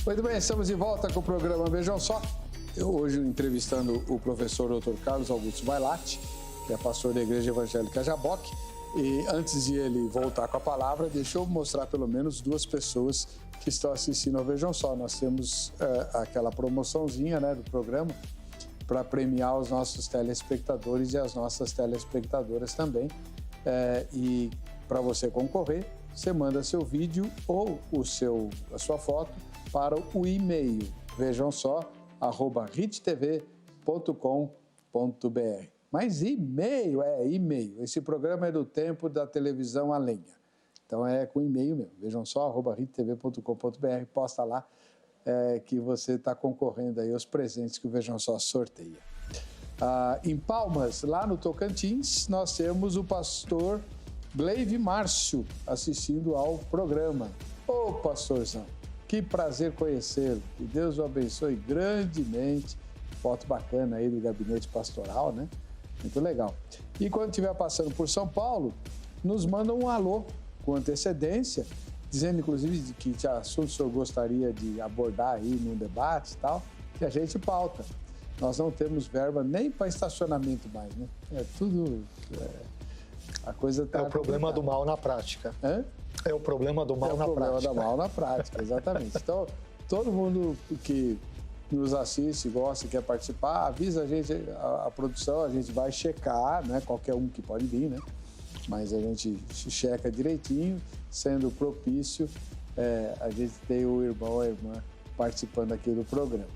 [SPEAKER 1] Muito bem, estamos de volta com o programa Vejam Só. Eu hoje entrevistando o professor Dr. Carlos Augusto Vailate, que é pastor da Igreja Evangélica Jaboque. E antes de ele voltar com a palavra, deixa eu mostrar pelo menos 2 pessoas que estão assistindo ao Vejam Só. Nós temos aquela promoçãozinha, né, do programa para premiar os nossos telespectadores e as nossas telespectadoras também. E para você concorrer, você manda seu vídeo ou a sua foto para o e-mail vejamsó@rittv.com.br. Mas e-mail, e-mail. Esse programa é do tempo da televisão a lenha. Então é com e-mail mesmo, vejamsó@rittv.com.br, posta lá que você está concorrendo aí aos presentes que o Vejam Só sorteia. Em Palmas, lá no Tocantins, nós temos o pastor Gleive Márcio assistindo ao programa. Ô, pastorzão, que prazer conhecê-lo. Que Deus o abençoe grandemente. Foto bacana aí do gabinete pastoral, né? Muito legal. E quando estiver passando por São Paulo, nos manda um alô com antecedência, dizendo inclusive que assunto o senhor gostaria de abordar aí num debate e tal, que a gente pauta. Nós não temos verba nem para estacionamento mais, né? É tudo... a coisa tá
[SPEAKER 2] o problema do mal na prática. É o problema do mal na prática. É o problema do mal
[SPEAKER 1] na prática, exatamente. Então, todo mundo que nos assiste, gosta, quer participar, avisa a gente, a produção, a gente vai checar, né? Qualquer um que pode vir, né? Mas a gente checa direitinho, sendo propício, a gente tem o irmão ou a irmã participando aqui do programa.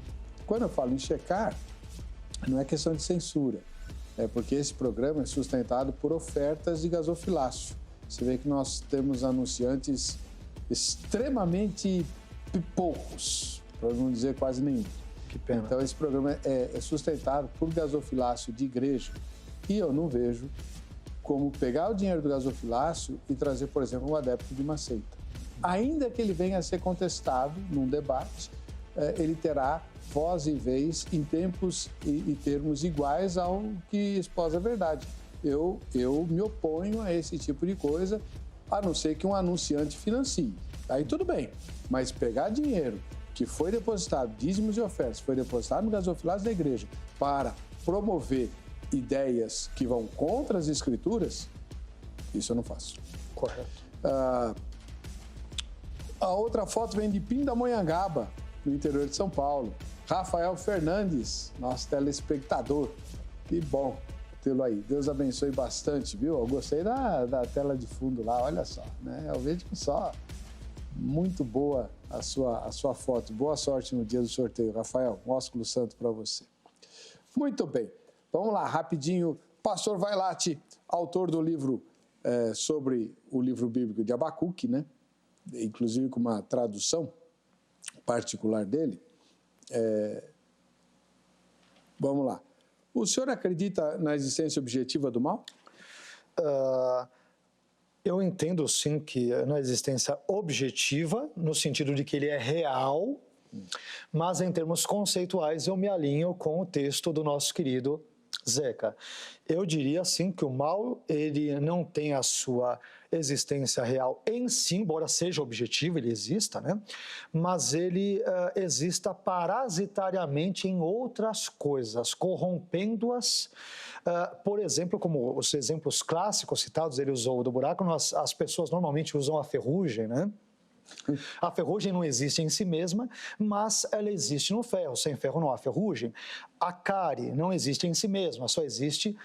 [SPEAKER 1] Quando eu falo em checar, não é questão de censura, é porque esse programa é sustentado por ofertas de gasofilácio. Você vê que nós temos anunciantes extremamente poucos, para não dizer quase nenhum.
[SPEAKER 2] Que pena.
[SPEAKER 1] Então esse programa é sustentado por gasofilácio de igreja e eu não vejo como pegar o dinheiro do gasofilácio e trazer, por exemplo, um adepto de uma seita. Ainda que ele venha a ser contestado num debate, ele terá voz e vez em tempos e termos iguais ao que esposa a verdade. Eu me oponho a esse tipo de coisa, a não ser que um anunciante financie. Aí tudo bem, mas pegar dinheiro que foi depositado, dízimos e ofertas, foi depositado no gasofilácio da igreja para promover ideias que vão contra as escrituras, isso eu não faço.
[SPEAKER 2] Correto.
[SPEAKER 1] A outra foto vem de Pindamonhangaba, no interior de São Paulo. Rafael Fernandes, nosso telespectador. Que bom tê-lo aí. Deus abençoe bastante, viu? Eu gostei da tela de fundo lá, olha só, né? Eu vejo só muito boa a sua foto. Boa sorte no dia do sorteio, Rafael. Um ósculo santo para você. Muito bem. Vamos lá, rapidinho. Pastor Vailate, autor do livro sobre o livro bíblico de Abacuque, né? Inclusive com uma tradução particular dele. Vamos lá. O senhor acredita na existência objetiva do mal?
[SPEAKER 2] Eu entendo, sim, que na existência objetiva, no sentido de que ele é real, mas em termos conceituais eu me alinho com o texto do nosso querido Zeca. Eu diria, sim, que o mal ele não tem a sua existência real em si, embora seja objetivo, ele exista, né? Mas ele exista parasitariamente em outras coisas, corrompendo-as. Por exemplo, como os exemplos clássicos citados, ele usou do buraco, as pessoas normalmente usam a ferrugem, né? A ferrugem não existe em si mesma, mas ela existe no ferro. Sem ferro não há ferrugem. A cárie não existe em si mesma, só existe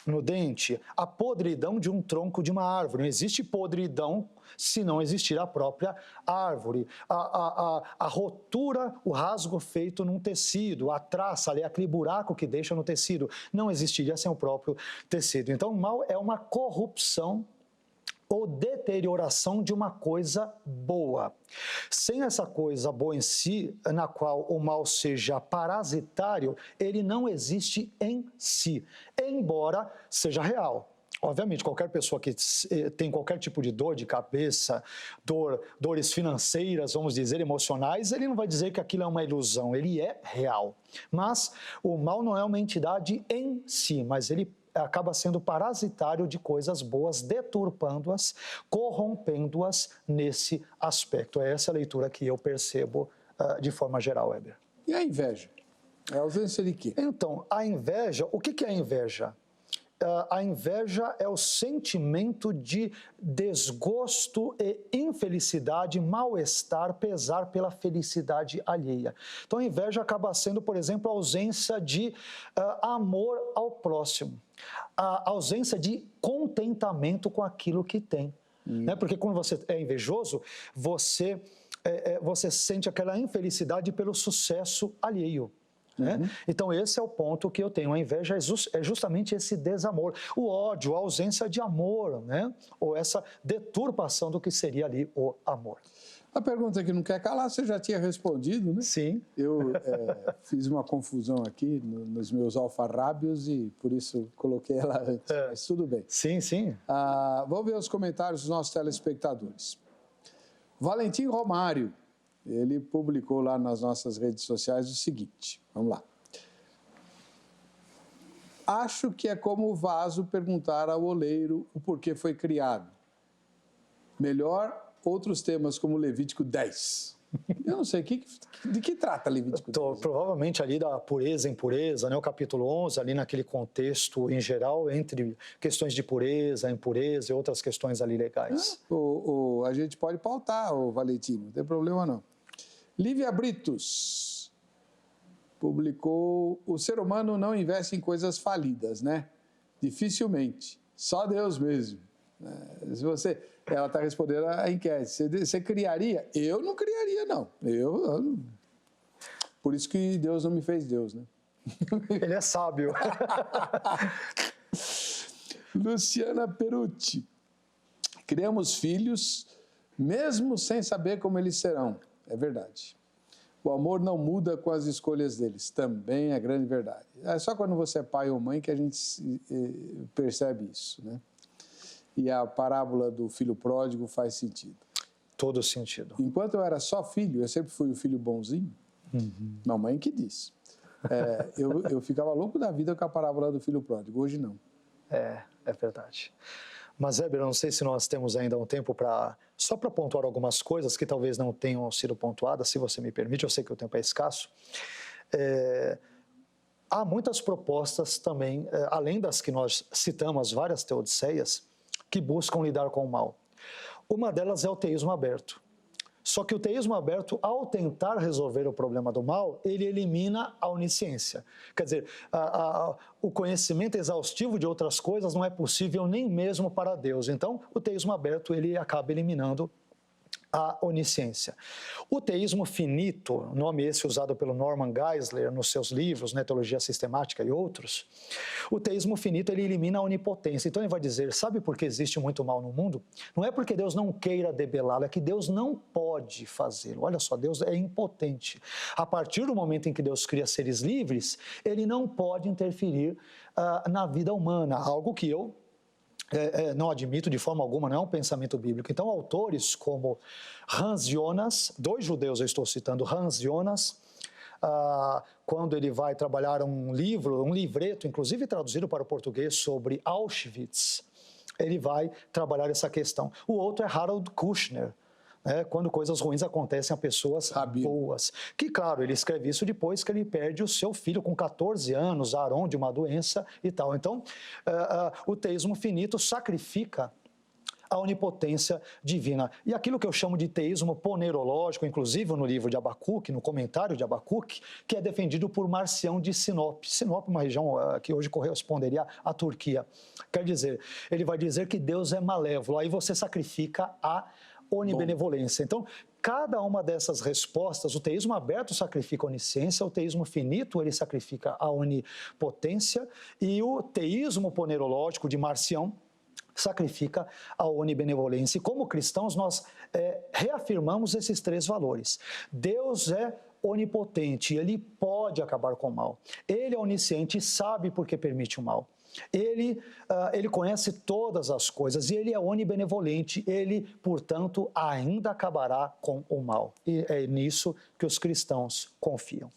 [SPEAKER 2] no dente. A podridão de um tronco de uma árvore. Não existe podridão se não existir a própria árvore. A rotura, o rasgo feito num tecido, a traça ali, aquele buraco que deixa no tecido, não existiria sem o próprio tecido. Então, o mal é uma corrupção ou deterioração de uma coisa boa. Sem essa coisa boa em si, na qual o mal seja parasitário, ele não existe em si, embora seja real. Obviamente, qualquer pessoa que tem qualquer tipo de dor de cabeça, dores financeiras, vamos dizer, emocionais, ele não vai dizer que aquilo é uma ilusão, ele é real. Mas o mal não é uma entidade em si, mas ele acaba sendo parasitário de coisas boas, deturpando-as, corrompendo-as nesse aspecto. É essa a leitura que eu percebo de forma geral, Weber.
[SPEAKER 1] E a inveja? É a ausência de quê?
[SPEAKER 2] Então, a inveja, o que é a inveja? a inveja é o sentimento de desgosto e infelicidade, mal-estar, pesar pela felicidade alheia. Então a inveja acaba sendo, por exemplo, a ausência de amor ao próximo, a ausência de contentamento com aquilo que tem. Né? Porque quando você é invejoso, você sente aquela infelicidade pelo sucesso alheio. Né? Então esse é o ponto que eu tenho. A inveja é justamente esse desamor, o ódio, a ausência de amor, né? Ou essa deturpação do que seria ali o amor.
[SPEAKER 1] A pergunta que não quer calar, você já tinha respondido, né?
[SPEAKER 2] Sim.
[SPEAKER 1] Eu fiz uma confusão aqui nos meus alfarrábios e por isso coloquei ela antes, mas tudo bem.
[SPEAKER 2] Sim, sim.
[SPEAKER 1] Vamos ver os comentários dos nossos telespectadores. Valentim Romário, ele publicou lá nas nossas redes sociais o seguinte, vamos lá. Acho que é como o vaso perguntar ao oleiro o porquê foi criado. Melhor outros temas como Levítico 10. Eu não sei, de que trata Levítico 10?
[SPEAKER 2] Provavelmente ali da pureza e impureza, né? O capítulo 11, ali naquele contexto em geral, entre questões de pureza, impureza e outras questões ali legais.
[SPEAKER 1] A gente pode pautar, Valentim, não tem problema não. Lívia Britos publicou: o ser humano não investe em coisas falidas, né? Dificilmente. Só Deus mesmo. Ela está respondendo a enquete. Você criaria? Eu não criaria, não. Por isso que Deus não me fez Deus, né?
[SPEAKER 2] Ele é sábio.
[SPEAKER 1] Luciana Perucci. Criamos filhos mesmo sem saber como eles serão. É verdade. O amor não muda com as escolhas deles. Também é grande verdade. É só quando você é pai ou mãe que a gente percebe isso, né? E a parábola do filho pródigo faz sentido.
[SPEAKER 2] Todo sentido.
[SPEAKER 1] Enquanto eu era só filho, eu sempre fui o filho bonzinho. Mamãe que disse. Eu ficava louco da vida com a parábola do filho pródigo. Hoje não.
[SPEAKER 2] É verdade. Mas, Weber, eu não sei se nós temos ainda um tempo só para pontuar algumas coisas que talvez não tenham sido pontuadas, se você me permite, eu sei que o tempo é escasso. Há muitas propostas também, além das que nós citamos, várias teodiceias, que buscam lidar com o mal. Uma delas é o teísmo aberto. Só que o teísmo aberto, ao tentar resolver o problema do mal, ele elimina a onisciência. Quer dizer, o conhecimento exaustivo de outras coisas não é possível nem mesmo para Deus. Então, o teísmo aberto, ele acaba eliminando a onisciência. O teísmo finito, nome esse usado pelo Norman Geisler nos seus livros, né, Teologia Sistemática e outros, o teísmo finito ele elimina a onipotência. Então ele vai dizer, sabe por que existe muito mal no mundo? Não é porque Deus não queira debelá-lo, é que Deus não pode fazê-lo. Olha só, Deus é impotente. A partir do momento em que Deus cria seres livres, ele não pode interferir na vida humana, algo que eu não admito de forma alguma, não é um pensamento bíblico. Então, autores como Hans Jonas, 2 judeus eu estou citando, Hans Jonas, quando ele vai trabalhar um livreto, inclusive traduzido para o português, sobre Auschwitz, ele vai trabalhar essa questão. O outro é Harold Kushner, quando coisas ruins acontecem a pessoas boas. Que, claro, ele escreve isso depois que ele perde o seu filho com 14 anos, Aaron, de uma doença e tal. Então, o teísmo finito sacrifica a onipotência divina. E aquilo que eu chamo de teísmo ponerológico, inclusive no livro de Abacuque, no comentário de Abacuque, que é defendido por Marcião de Sinop. Sinop é uma região que hoje corresponderia à Turquia. Quer dizer, ele vai dizer que Deus é malévolo. Aí você sacrifica a onibenevolência. Então, cada uma dessas respostas, o teísmo aberto sacrifica a onisciência, o teísmo finito ele sacrifica a onipotência e o teísmo ponerológico de Marcião sacrifica a onibenevolência. E como cristãos, nós reafirmamos esses 3 valores. Deus é onipotente, ele pode acabar com o mal. Ele é onisciente e sabe por que permite o mal. Ele conhece todas as coisas e ele é onibenevolente, ele, portanto, ainda acabará com o mal. E é nisso que os cristãos confiam.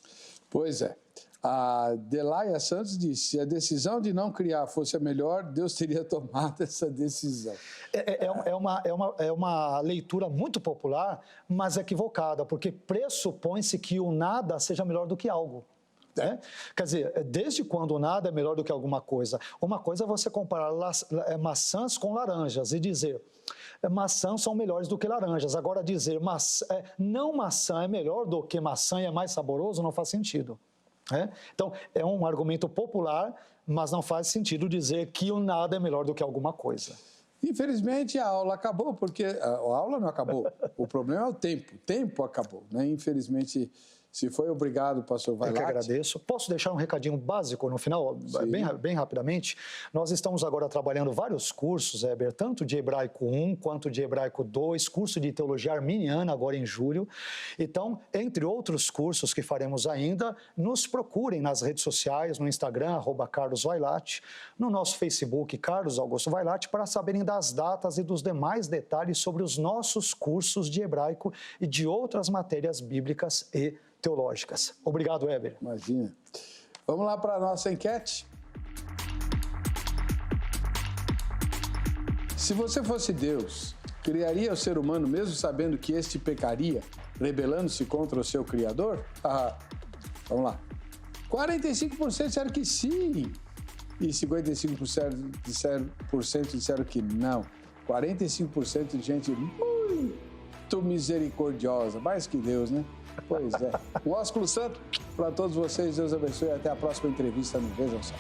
[SPEAKER 1] Pois é. A Delaia Santos disse, se a decisão de não criar fosse a melhor, Deus teria tomado essa decisão.
[SPEAKER 2] É uma leitura muito popular, mas equivocada, porque pressupõe-se que o nada seja melhor do que algo. né? Quer dizer, desde quando nada é melhor do que alguma coisa? Uma coisa é você comparar maçãs com laranjas e dizer maçãs são melhores do que laranjas. Agora dizer não maçã é melhor do que maçã e é mais saboroso não faz sentido. Né? Então, é um argumento popular, mas não faz sentido dizer que o nada é melhor do que alguma coisa.
[SPEAKER 1] Infelizmente, a aula acabou, porque a aula não acabou. O problema é o tempo. O tempo acabou, né? Infelizmente, se foi, obrigado, pastor Vailate.
[SPEAKER 2] Eu que agradeço. Posso deixar um recadinho básico no final, bem rapidamente? Nós estamos agora trabalhando vários cursos, Heber, tanto de Hebraico 1 quanto de Hebraico 2, curso de Teologia Arminiana agora em julho. Então, entre outros cursos que faremos ainda, nos procurem nas redes sociais, no Instagram, @CarlosVailate, no nosso Facebook, Carlos Augusto Vailate, para saberem das datas e dos demais detalhes sobre os nossos cursos de hebraico e de outras matérias bíblicas e teológicas. Obrigado, Heber.
[SPEAKER 1] Imagina. Vamos lá para a nossa enquete. Se você fosse Deus, criaria o ser humano mesmo sabendo que este pecaria, rebelando-se contra o seu Criador? Vamos lá. 45% disseram que sim e 55% disseram que não. 45% de gente muito misericordiosa, mais que Deus, né? Pois é. Um ósculo santo para todos vocês. Deus abençoe e até a próxima entrevista no Vejam Só.